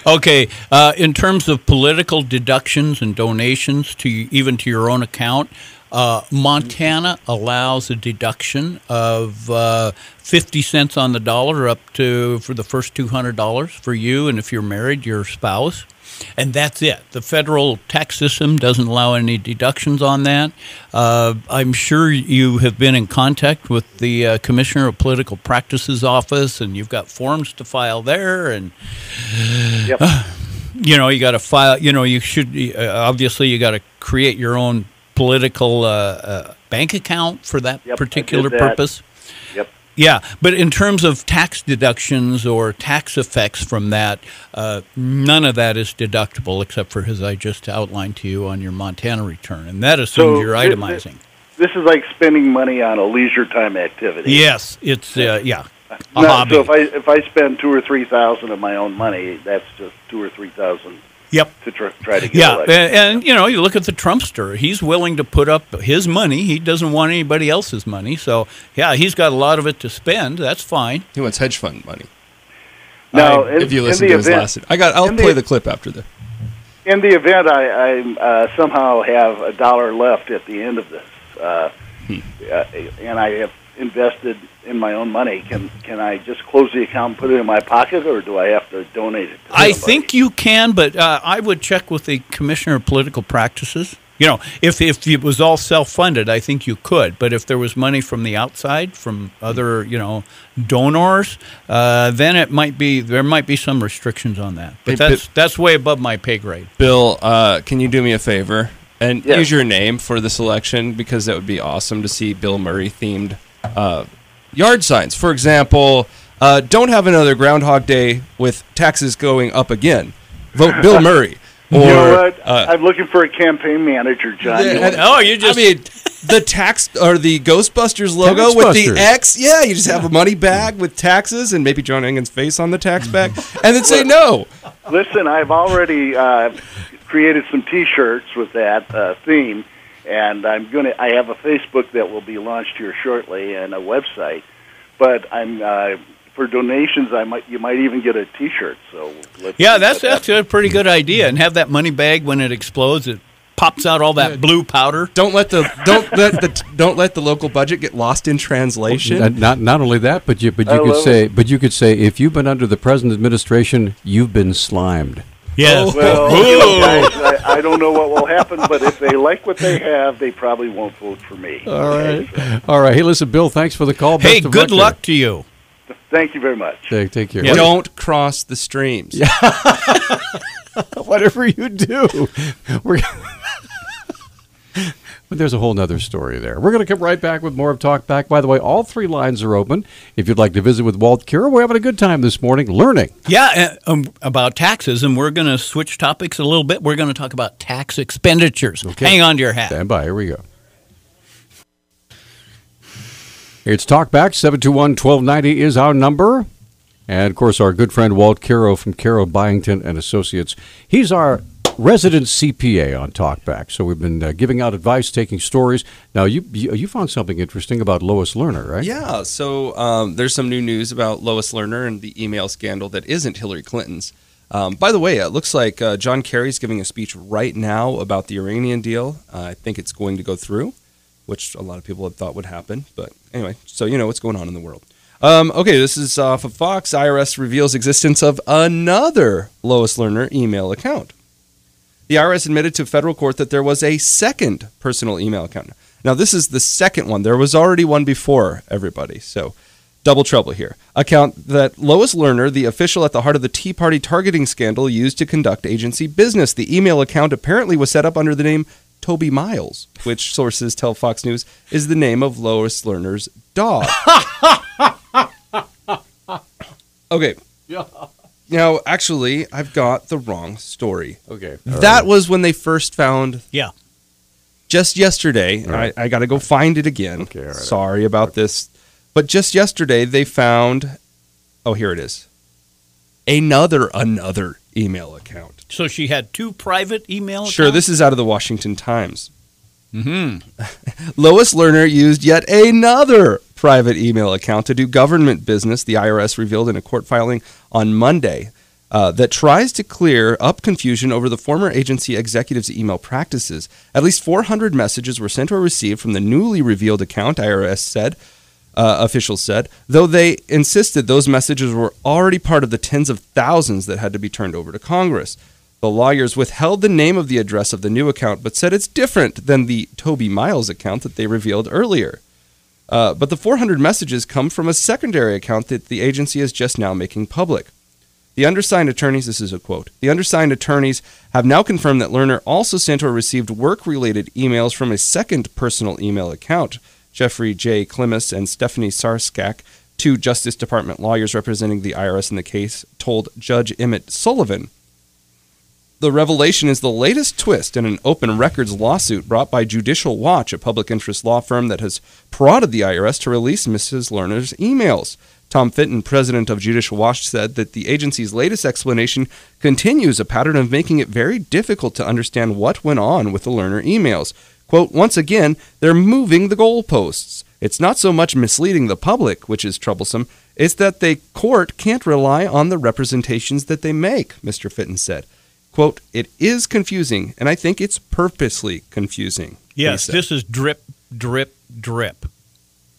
Okay, in terms of political deductions and donations even to your own account, Montana allows a deduction of 50 cents on the dollar up to, for the first $200 for you, and if you're married, your spouse. And that's it. The federal tax system doesn't allow any deductions on that. I'm sure you have been in contact with the Commissioner of Political Practices office, and you've got forms to file there. And yep. You got to file. You should obviously you got to create your own political bank account for that particular purpose. Yep. Yeah, but in terms of tax deductions or tax effects from that, none of that is deductible except for as I just outlined to you on your Montana return, and that assumes you're itemizing. This is like spending money on a leisure time activity. Yes, it's a hobby. So if I spend $2,000 or $3,000 of my own money, that's just $2,000 or $3,000. Yep. To try to get elected. And you look at the Trumpster. He's willing to put up his money. He doesn't want anybody else's money. So, yeah, he's got a lot of it to spend. That's fine. He wants hedge fund money. Now, if you listen to his last, I'll play the clip after this. In the event I somehow have $1 left at the end of this, and I have invested in my own money, can I just close the account and put it in my pocket, or do I have to donate it to somebody? I think you can, but I would check with the Commissioner of Political Practices. If it was all self-funded, I think you could. But if there was money from the outside, from other, donors, then there might be some restrictions on that. But that's way above my pay grade. Bill, can you do me a favor and Yes. use your name for this election, because that would be awesome to see Bill Murray themed yard signs. For example, don't have another Groundhog Day with taxes going up again. Vote Bill Murray. You know what? I'm looking for a campaign manager, John. The tax or the Ghostbusters logo with the X. Yeah, you just have a money bag with taxes and maybe John Engen's face on the tax bag, and then say no. Listen, I've already created some T-shirts with that theme, and I have a Facebook that will be launched here shortly and a website. But I'm for donations. You might even get a T-shirt. So that's a pretty good idea. And have that money bag when it explodes. It pops out all that blue powder. Don't let the local budget get lost in translation. Not only that, but you could say if you've been under the present administration, you've been slimed. Yes. Well, guys, I don't know what will happen, but if they like what they have, they probably won't vote for me. All right. All right. Hey, listen, Bill, thanks for the call. Hey, good luck to you. Thank you very much. Take care. Yeah. Don't cross the streams. Yeah. Whatever you do. But there's a whole nother story there. We're going to come right back with more of Talk Back. By the way, all 3 lines are open. If you'd like to visit with Walt, Kero, we're having a good time this morning learning. Yeah, about taxes, and we're going to switch topics a little bit. We're going to talk about tax expenditures. Okay. Hang on to your hat. Stand by. Here we go. It's Talk Back. 721-1290 is our number. And, of course, our good friend Walt Kero from Kero Byington and Associates. He's our resident CPA on Talkback. So we've been giving out advice, taking stories. Now, you found something interesting about Lois Lerner, right? Yeah. So there's some new news about Lois Lerner and the email scandal that isn't Hillary Clinton's. By the way, it looks like John Kerry's giving a speech right now about the Iranian deal. I think it's going to go through, which a lot of people had thought would happen. But anyway, so you know what's going on in the world. Okay, this is off of Fox. IRS reveals existence of another Lois Lerner email account. The IRS admitted to federal court that there was a second personal email account. Now, this is the second one. There was already one before, everybody. So, double trouble here. Account that Lois Lerner, the official at the heart of the Tea Party targeting scandal, used to conduct agency business. The email account apparently was set up under the name Toby Miles, which sources tell Fox News is the name of Lois Lerner's dog. Okay. Yeah. Now, actually, I've got the wrong story. Okay. That was when they first found. Yeah. Just yesterday. Right. I got to go find it again. Okay. Right. Sorry about this. But just yesterday, they found. Oh, here it is. Another email account. So she had 2 private email accounts? Sure. This is out of the Washington Times. Mm-hmm. Lois Lerner used yet another private email account to do government business, the IRS revealed in a court filing on Monday, that tries to clear up confusion over the former agency executive's email practices. At least 400 messages were sent or received from the newly revealed account, IRS said. Officials said, though they insisted those messages were already part of the tens of thousands that had to be turned over to Congress. The lawyers withheld the name of the address of the new account, but said it's different than the Toby Miles account that they revealed earlier. But the 400 messages come from a secondary account that the agency is just now making public. The undersigned attorneys, this is a quote, the undersigned attorneys have now confirmed that Lerner also sent or received work-related emails from a second personal email account. Jeffrey J. Klimas and Stephanie Sarskak, 2 Justice Department lawyers representing the IRS in the case, told Judge Emmett Sullivan. The revelation is the latest twist in an open records lawsuit brought by Judicial Watch, a public interest law firm that has prodded the IRS to release Mrs. Lerner's emails. Tom Fitton, president of Judicial Watch, said that the agency's latest explanation continues a pattern of making it very difficult to understand what went on with the Lerner emails. Quote, once again, they're moving the goalposts. It's not so much misleading the public, which is troublesome, it's that the court can't rely on the representations that they make, Mr. Fitton said. Quote, it is confusing, and I think it's purposely confusing. Yes, this is drip, drip, drip.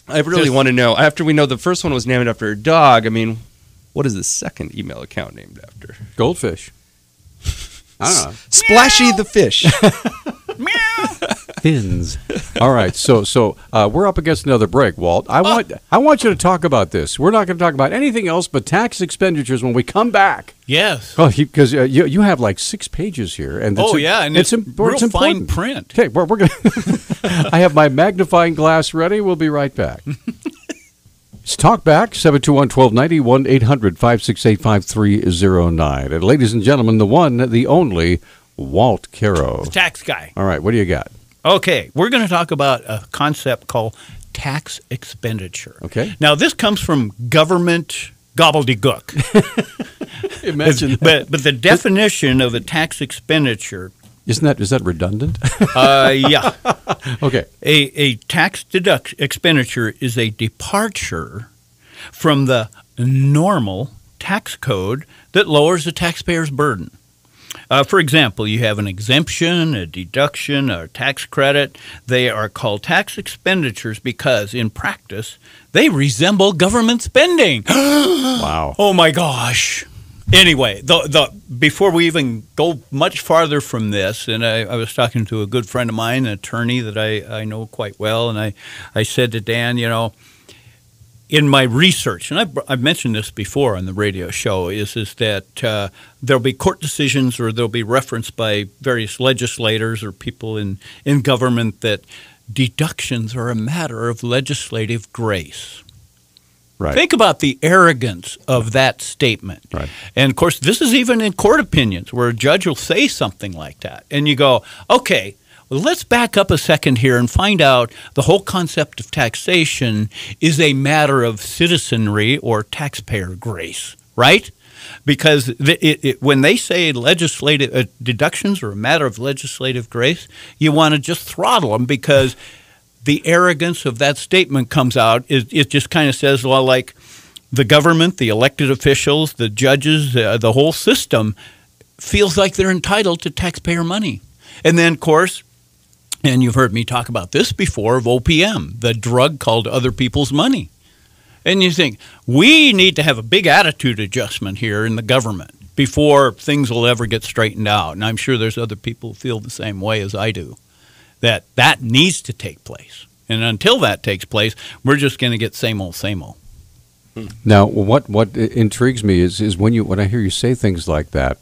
I really want to know, after we know the first one was named after a dog, I mean, what is the second email account named after? Goldfish. I don't know. Splashy the fish. Fins. All right, so we're up against another break, Walt. I want you to talk about this. We're not going to talk about anything else but tax expenditures when we come back. Yes. Oh, because you have like 6 pages here, and it's real fine print. Okay, we're going. I have my magnifying glass ready. We'll be right back. It's Talk Back, 721-1290, 1-800-568-5309. And ladies and gentlemen, the one, the only, Walt Kero. The tax guy. All right, what do you got? Okay, we're going to talk about a concept called tax expenditure. Okay. Now, this comes from government gobbledygook. Imagine but the definition of a tax expenditure. Is that redundant? Yeah. Okay. A tax expenditure is a departure from the normal tax code that lowers the taxpayer's burden. For example, you have an exemption, a deduction, or tax credit. They are called tax expenditures because, in practice, they resemble government spending. Wow. Oh, my gosh. Anyway, before we even go much farther from this, and I was talking to a good friend of mine, an attorney that I know quite well, and I said to Dan, in my research, and I've mentioned this before on the radio show, is that there'll be court decisions or there'll be reference by various legislators or people in government that deductions are a matter of legislative grace. Right. Think about the arrogance of that statement. Right. And, of course, this is even in court opinions where a judge will say something like that. And you go, okay, well, let's back up a second here and find out the whole concept of taxation is a matter of citizenry or taxpayer grace, right? Because when they say legislative deductions are a matter of legislative grace, you want to just throttle them because the arrogance of that statement comes out. It just kind of says, well, like the government, the elected officials, the judges, the whole system feels like they're entitled to taxpayer money. And then, of course, and you've heard me talk about this before, of OPM, the drug called other people's money. And you think, we need to have a big attitude adjustment here in the government before things will ever get straightened out. And I'm sure there's other people who feel the same way as I do, that needs to take place. And until that takes place, we're just going to get same old, same old. Now, what intrigues me is when I hear you say things like that,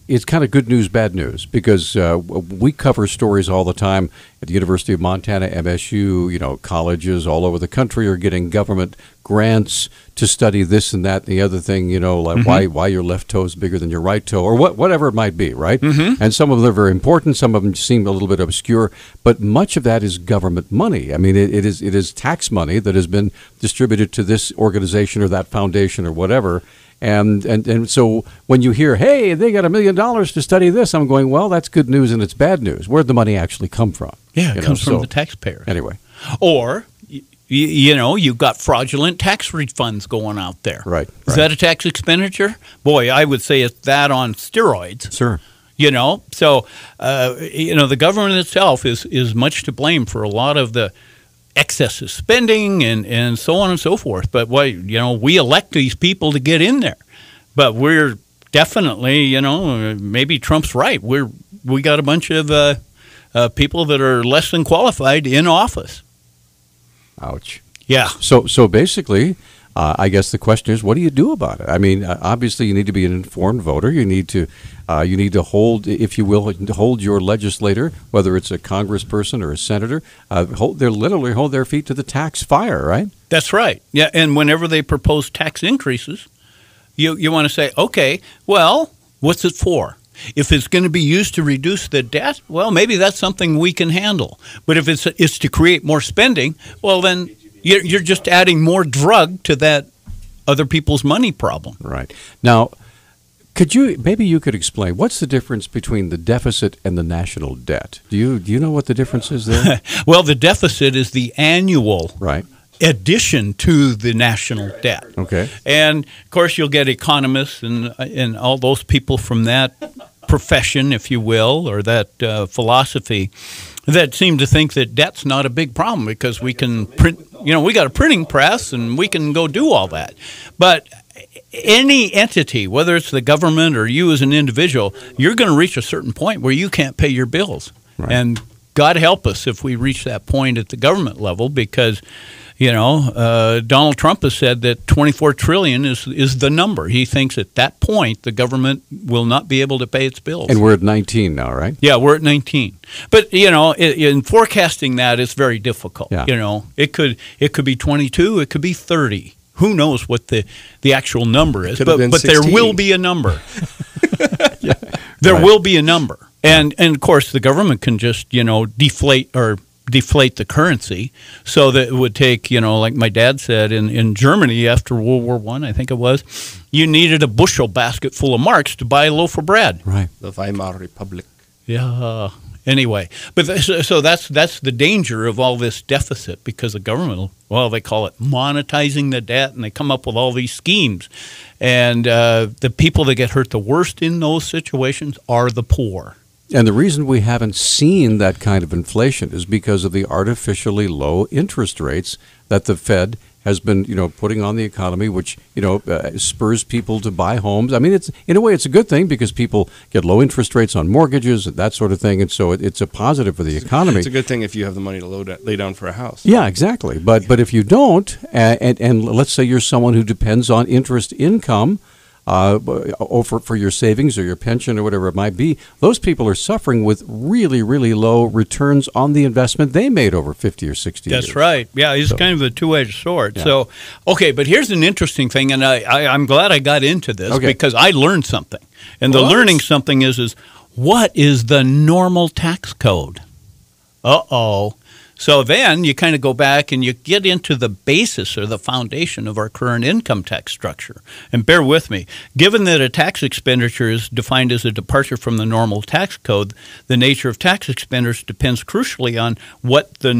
it's kind of good news, bad news, because we cover stories all the time at the University of Montana, MSU, colleges all over the country are getting government grants to study this and that and the other thing, like why your left toe is bigger than your right toe, or whatever it might be, right? Mm-hmm. And some of them are very important, some of them seem a little bit obscure, but much of that is government money. I mean, it is tax money that has been distributed to this organization or that foundation or whatever. And so when you hear, hey, they got $1 million to study this, I'm going, well, that's good news and it's bad news. Where'd the money actually come from? Yeah, it comes from the taxpayer. Anyway. Or, you've got fraudulent tax refunds going out there. Right. Is that a tax expenditure? Boy, I would say it's that on steroids. Sure. So, the government itself is much to blame for a lot of the excessive spending and so on and so forth. But we elect these people to get in there. But we're definitely, maybe Trump's right. We got a bunch of people that are less than qualified in office. Ouch. Yeah. So basically, I guess the question is, what do you do about it? I mean, obviously, you need to be an informed voter. You need to hold, if you will, hold your legislator, whether it's a congressperson or a senator, hold their feet to the tax fire, right? That's right. Yeah, and whenever they propose tax increases, you want to say, okay, well, what's it for? If it's going to be used to reduce the debt, well, maybe that's something we can handle. But if it's to create more spending, well, then you're just adding more drug to that other people's money problem. Right. Now, maybe you could explain what's the difference between the deficit and the national debt? Do you know what the difference is there? Well, the deficit is the annual right addition to the national debt. Okay. And of course, you'll get economists and all those people from that profession, if you will, or that philosophy that seem to think that debt's not a big problem because we can print, we got a printing press and we can go do all that. But any entity, whether it's the government or you as an individual, you're going to reach a certain point where you can't pay your bills. Right. And God help us if we reach that point at the government level because, Donald Trump has said that $24 trillion is the number. He thinks at that point the government will not be able to pay its bills. And we're at 19 now, right? Yeah, we're at 19. But, in forecasting that is very difficult. Yeah. It could be 22, it could be 30. Who knows what the actual number is, but there will be a number. Yeah, There will be a number. And of course, the government can just, deflate the currency, so that it would take, like my dad said, in Germany after World War I, I think it was, you needed a bushel basket full of marks to buy a loaf of bread. Right. The Weimar Republic. Yeah. Anyway, but so that's the danger of all this deficit, because the government, they call it monetizing the debt, and they come up with all these schemes. And the people that get hurt the worst in those situations are the poor. And the reason we haven't seen that kind of inflation is because of the artificially low interest rates that the Fed has been, putting on the economy, which, spurs people to buy homes. I mean, it's in a way, it's a good thing because people get low interest rates on mortgages and that sort of thing. And so it's a positive for the economy. It's a good thing if you have the money to lay down for a house. Yeah, exactly. But if you don't, and let's say you're someone who depends on interest income, for your savings or your pension or whatever it might be, those people are suffering with really, really low returns on the investment they made over 50 or 60 years. That's right. Yeah, it's kind of a two-edged sword. Yeah. So, okay, but here's an interesting thing, and I'm glad I got into this because I learned something. And the learning something is what is the normal tax code? Uh-oh. So then you kind of go back and you get into the basis or the foundation of our current income tax structure. And bear with me. Given that a tax expenditure is defined as a departure from the normal tax code, the nature of tax expenditures depends crucially on what the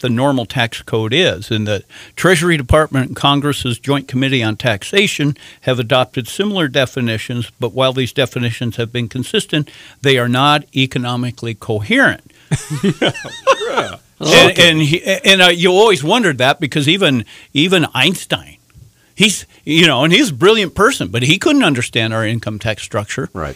normal tax code is. And the Treasury Department and Congress's Joint Committee on Taxation have adopted similar definitions, but while these definitions have been consistent, they are not economically coherent. Yeah. And you always wondered that, because even Einstein, he's a brilliant person, but he couldn't understand our income tax structure. Right.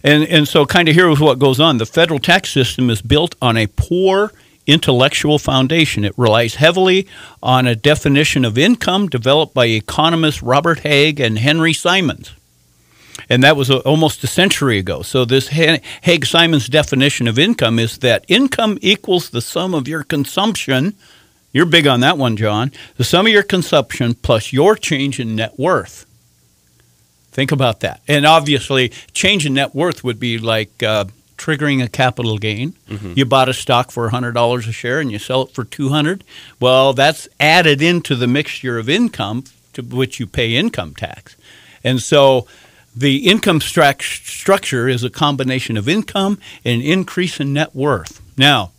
And so kind of here is what goes on. The federal tax system is built on a poor intellectual foundation. It relies heavily on a definition of income developed by economists Robert Haig and Henry Simons. And that was almost a century ago. So this Haig-Simons definition of income is that income equals the sum of your consumption. You're big on that one, John. The sum of your consumption plus your change in net worth. Think about that. And obviously, change in net worth would be like triggering a capital gain. Mm-hmm. You bought a stock for $100 a share and you sell it for $200. Well, that's added into the mixture of income to which you pay income tax. And so the income structure is a combination of income and increase in net worth. Now,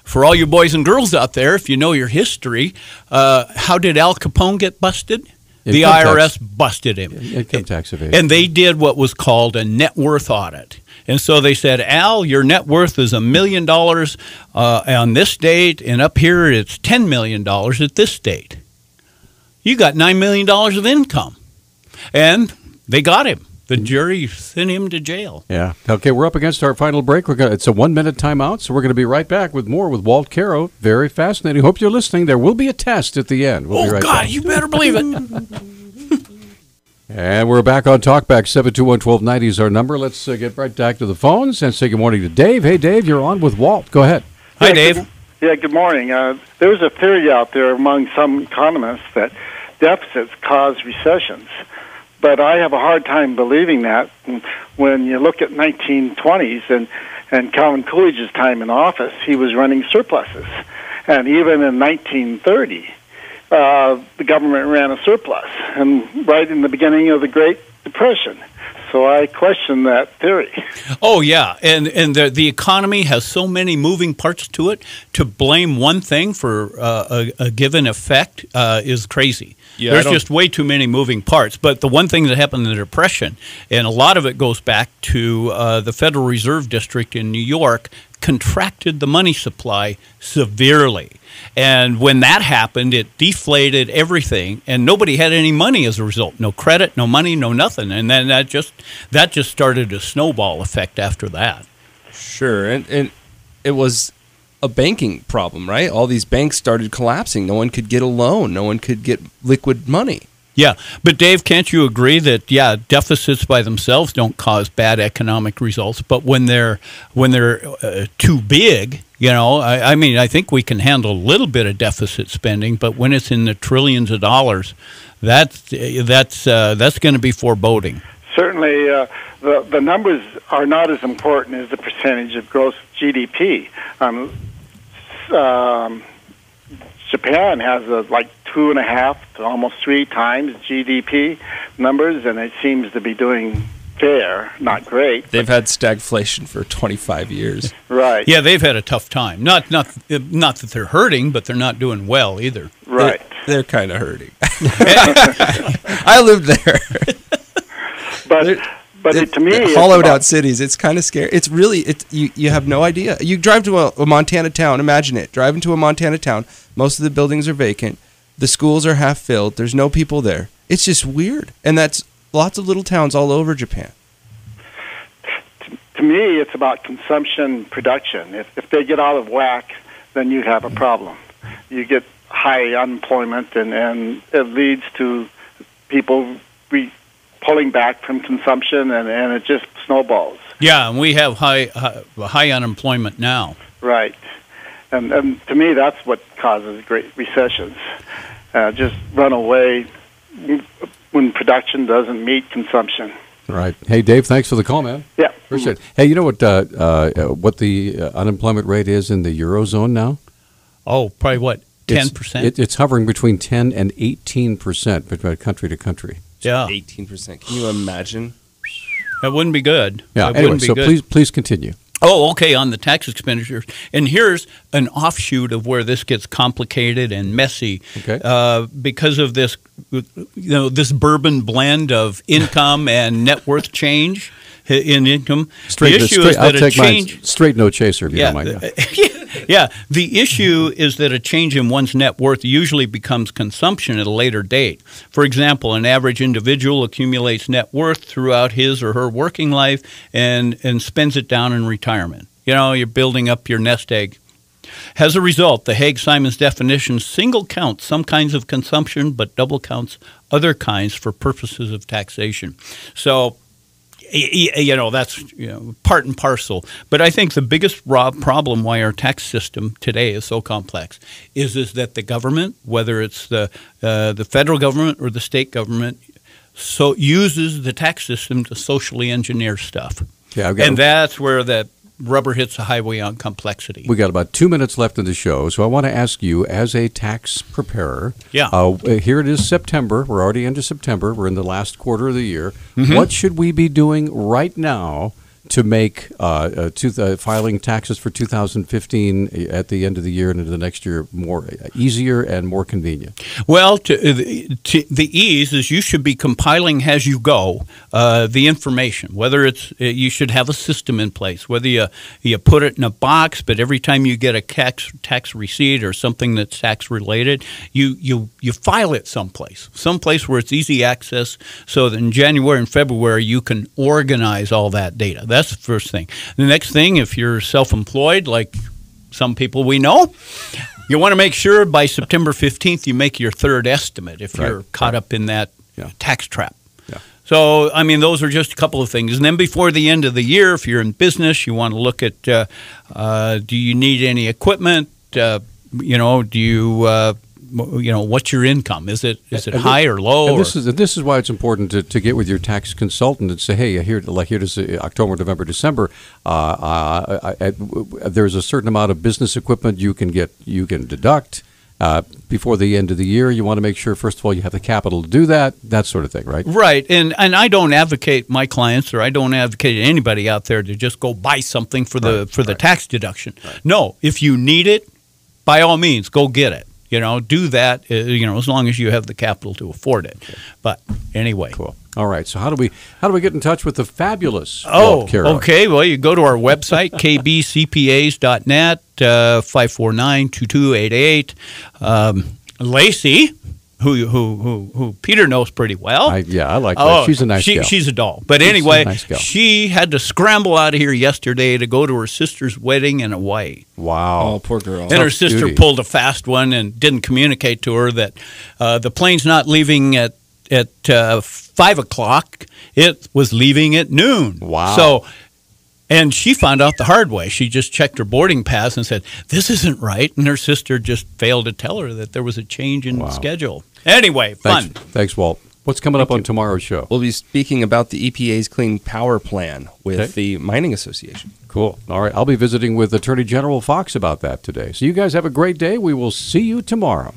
for all you boys and girls out there, if you know your history, how did Al Capone get busted? The IRS busted him. Income tax evasion. And they did what was called a net worth audit. And so they said, Al, your net worth is $1 million on this date, and up here it's $10 million at this date. You got $9 million of income. And they got him. The jury sent him to jail. Yeah. Okay, we're up against our final break. It's a 1-minute timeout, so we're going to be right back with more with Walt Kero. Very fascinating. Hope you're listening. There will be a test at the end. We'll be right back. You better believe it. And we're back on Talkback. 721-1290 is our number. Let's get right back to the phones and say good morning to Dave. Hey, Dave, you're on with Walt. Go ahead. Hi, Dave. Good morning. There's a theory out there among some economists that deficits cause recessions. But I have a hard time believing that when you look at 1920s and Calvin Coolidge's time in office, he was running surpluses. And even in 1930, the government ran a surplus, and right in the beginning of the Great Depression. So I question that theory. Oh, yeah. And the economy has so many moving parts to it. To blame one thing for a given effect is crazy. Yeah, there's just way too many moving parts. But the one thing that happened in the Depression, and a lot of it goes back to the Federal Reserve District in New York, contracted the money supply severely. And when that happened, it deflated everything, and nobody had any money as a result. No credit, no money, no nothing. And then that just started a snowball effect after that. Sure, and it was a banking problem, right? All these banks started collapsing. No one could get a loan. No one could get liquid money. Yeah, but Dave, can't you agree that deficits by themselves don't cause bad economic results, but when they're too big, I mean, I think we can handle a little bit of deficit spending, but when it's in the trillions of dollars, that's going to be foreboding. certainly the numbers are not as important as the percentage of gross GDP. Japan has like 2.5 to almost 3 times GDP numbers, and it seems to be doing fair, not great. They've had stagflation for 25 years. Right. Yeah, they've had a tough time. Not that they're hurting, but they're not doing well either. Right. They're kind of hurting. I lived there. But to me, hollowed out cities. It's kind of scary. It's really you have no idea. You drive to a Montana town. Imagine it. Drive into a Montana town. Most of the buildings are vacant. The schools are half filled. There's no people there. It's just weird. And that's lots of little towns all over Japan. To me, it's about consumption production. If they get out of whack, then you have a problem. You get high unemployment, and it leads to people pulling back from consumption, and it just snowballs. Yeah, and we have high unemployment now. Right. And to me, that's what causes great recessions. Just run away when production doesn't meet consumption. Right. Hey, Dave, thanks for the call, man. Yeah. Appreciate it. Hey, you know what the unemployment rate is in the Eurozone now? Oh, probably what, 10%? It's hovering between 10 and 18% between country to country. Yeah. 18%. Can you imagine? That wouldn't be good. Yeah. Anyway, so please continue. Oh, okay, on the tax expenditures. And here's an offshoot of where this gets complicated and messy. Okay. Because of this, this bourbon blend of income and net worth change in income. The issue is that a change, straight no chaser, if you don't mind. Yeah, the issue is that a change in one's net worth usually becomes consumption at a later date. For example, an average individual accumulates net worth throughout his or her working life and spends it down in retirement. You know, you're building up your nest egg. As a result, the Haig-Simons definition single counts some kinds of consumption but double counts other kinds for purposes of taxation. So, that's part and parcel. But I think the biggest problem why our tax system today is so complex is that the government, whether it's the federal government or the state government, so uses the tax system to socially engineer stuff. Yeah, and that's where the rubber hits the highway on complexity. We got about 2 minutes left in the show, so I want to ask you, as a tax preparer, here it is September. We're already into September. We're in the last quarter of the year. Mm-hmm. What should we be doing right now to make filing taxes for 2015 at the end of the year and into the next year more easier and more convenient? Well, the ease is you should be compiling as you go the information. Whether it's you should have a system in place. Whether you put it in a box, but every time you get a tax receipt or something that's tax related, you file it someplace where it's easy access, so that in January and February you can organize all that data. That's the first thing. The next thing, if you're self-employed, like some people we know, you want to make sure by September 15th you make your third estimate if you're caught up in that tax trap. Yeah. So, I mean, those are just a couple of things. And then before the end of the year, if you're in business, you want to look at do you need any equipment? Do you what's your income? Is it high or low? And this is why it's important to get with your tax consultant and say, hey, here it is October, November, December. There's a certain amount of business equipment you can deduct before the end of the year. You want to make sure, first of all, you have the capital to do that sort of thing, right? Right, and I don't advocate my clients, or I don't advocate anybody out there to just go buy something for the tax deduction. Right. No, if you need it, by all means, go get it. Do that, as long as you have the capital to afford it. Okay. But anyway. Cool. All right. So how do we get in touch with the fabulous Walt Kero? Okay. Well, you go to our website, kbcpas.net, 549-2288. Lacey, who Peter knows pretty well. I like that. She's a nice gal. She's a doll. But anyway, nice she had to scramble out of here yesterday to go to her sister's wedding in Hawaii. Wow. Oh, poor girl. And her sister pulled a fast one and didn't communicate to her that the plane's not leaving at 5 o'clock. It was leaving at noon. Wow. So, and she found out the hard way. She just checked her boarding pass and said, this isn't right. And her sister just failed to tell her that there was a change in schedule. Anyway, fun. Thanks, Walt. What's coming up on tomorrow's show? We'll be speaking about the EPA's Clean Power Plan with the Mining Association. Cool. All right. I'll be visiting with Attorney General Fox about that today. So you guys have a great day. We will see you tomorrow.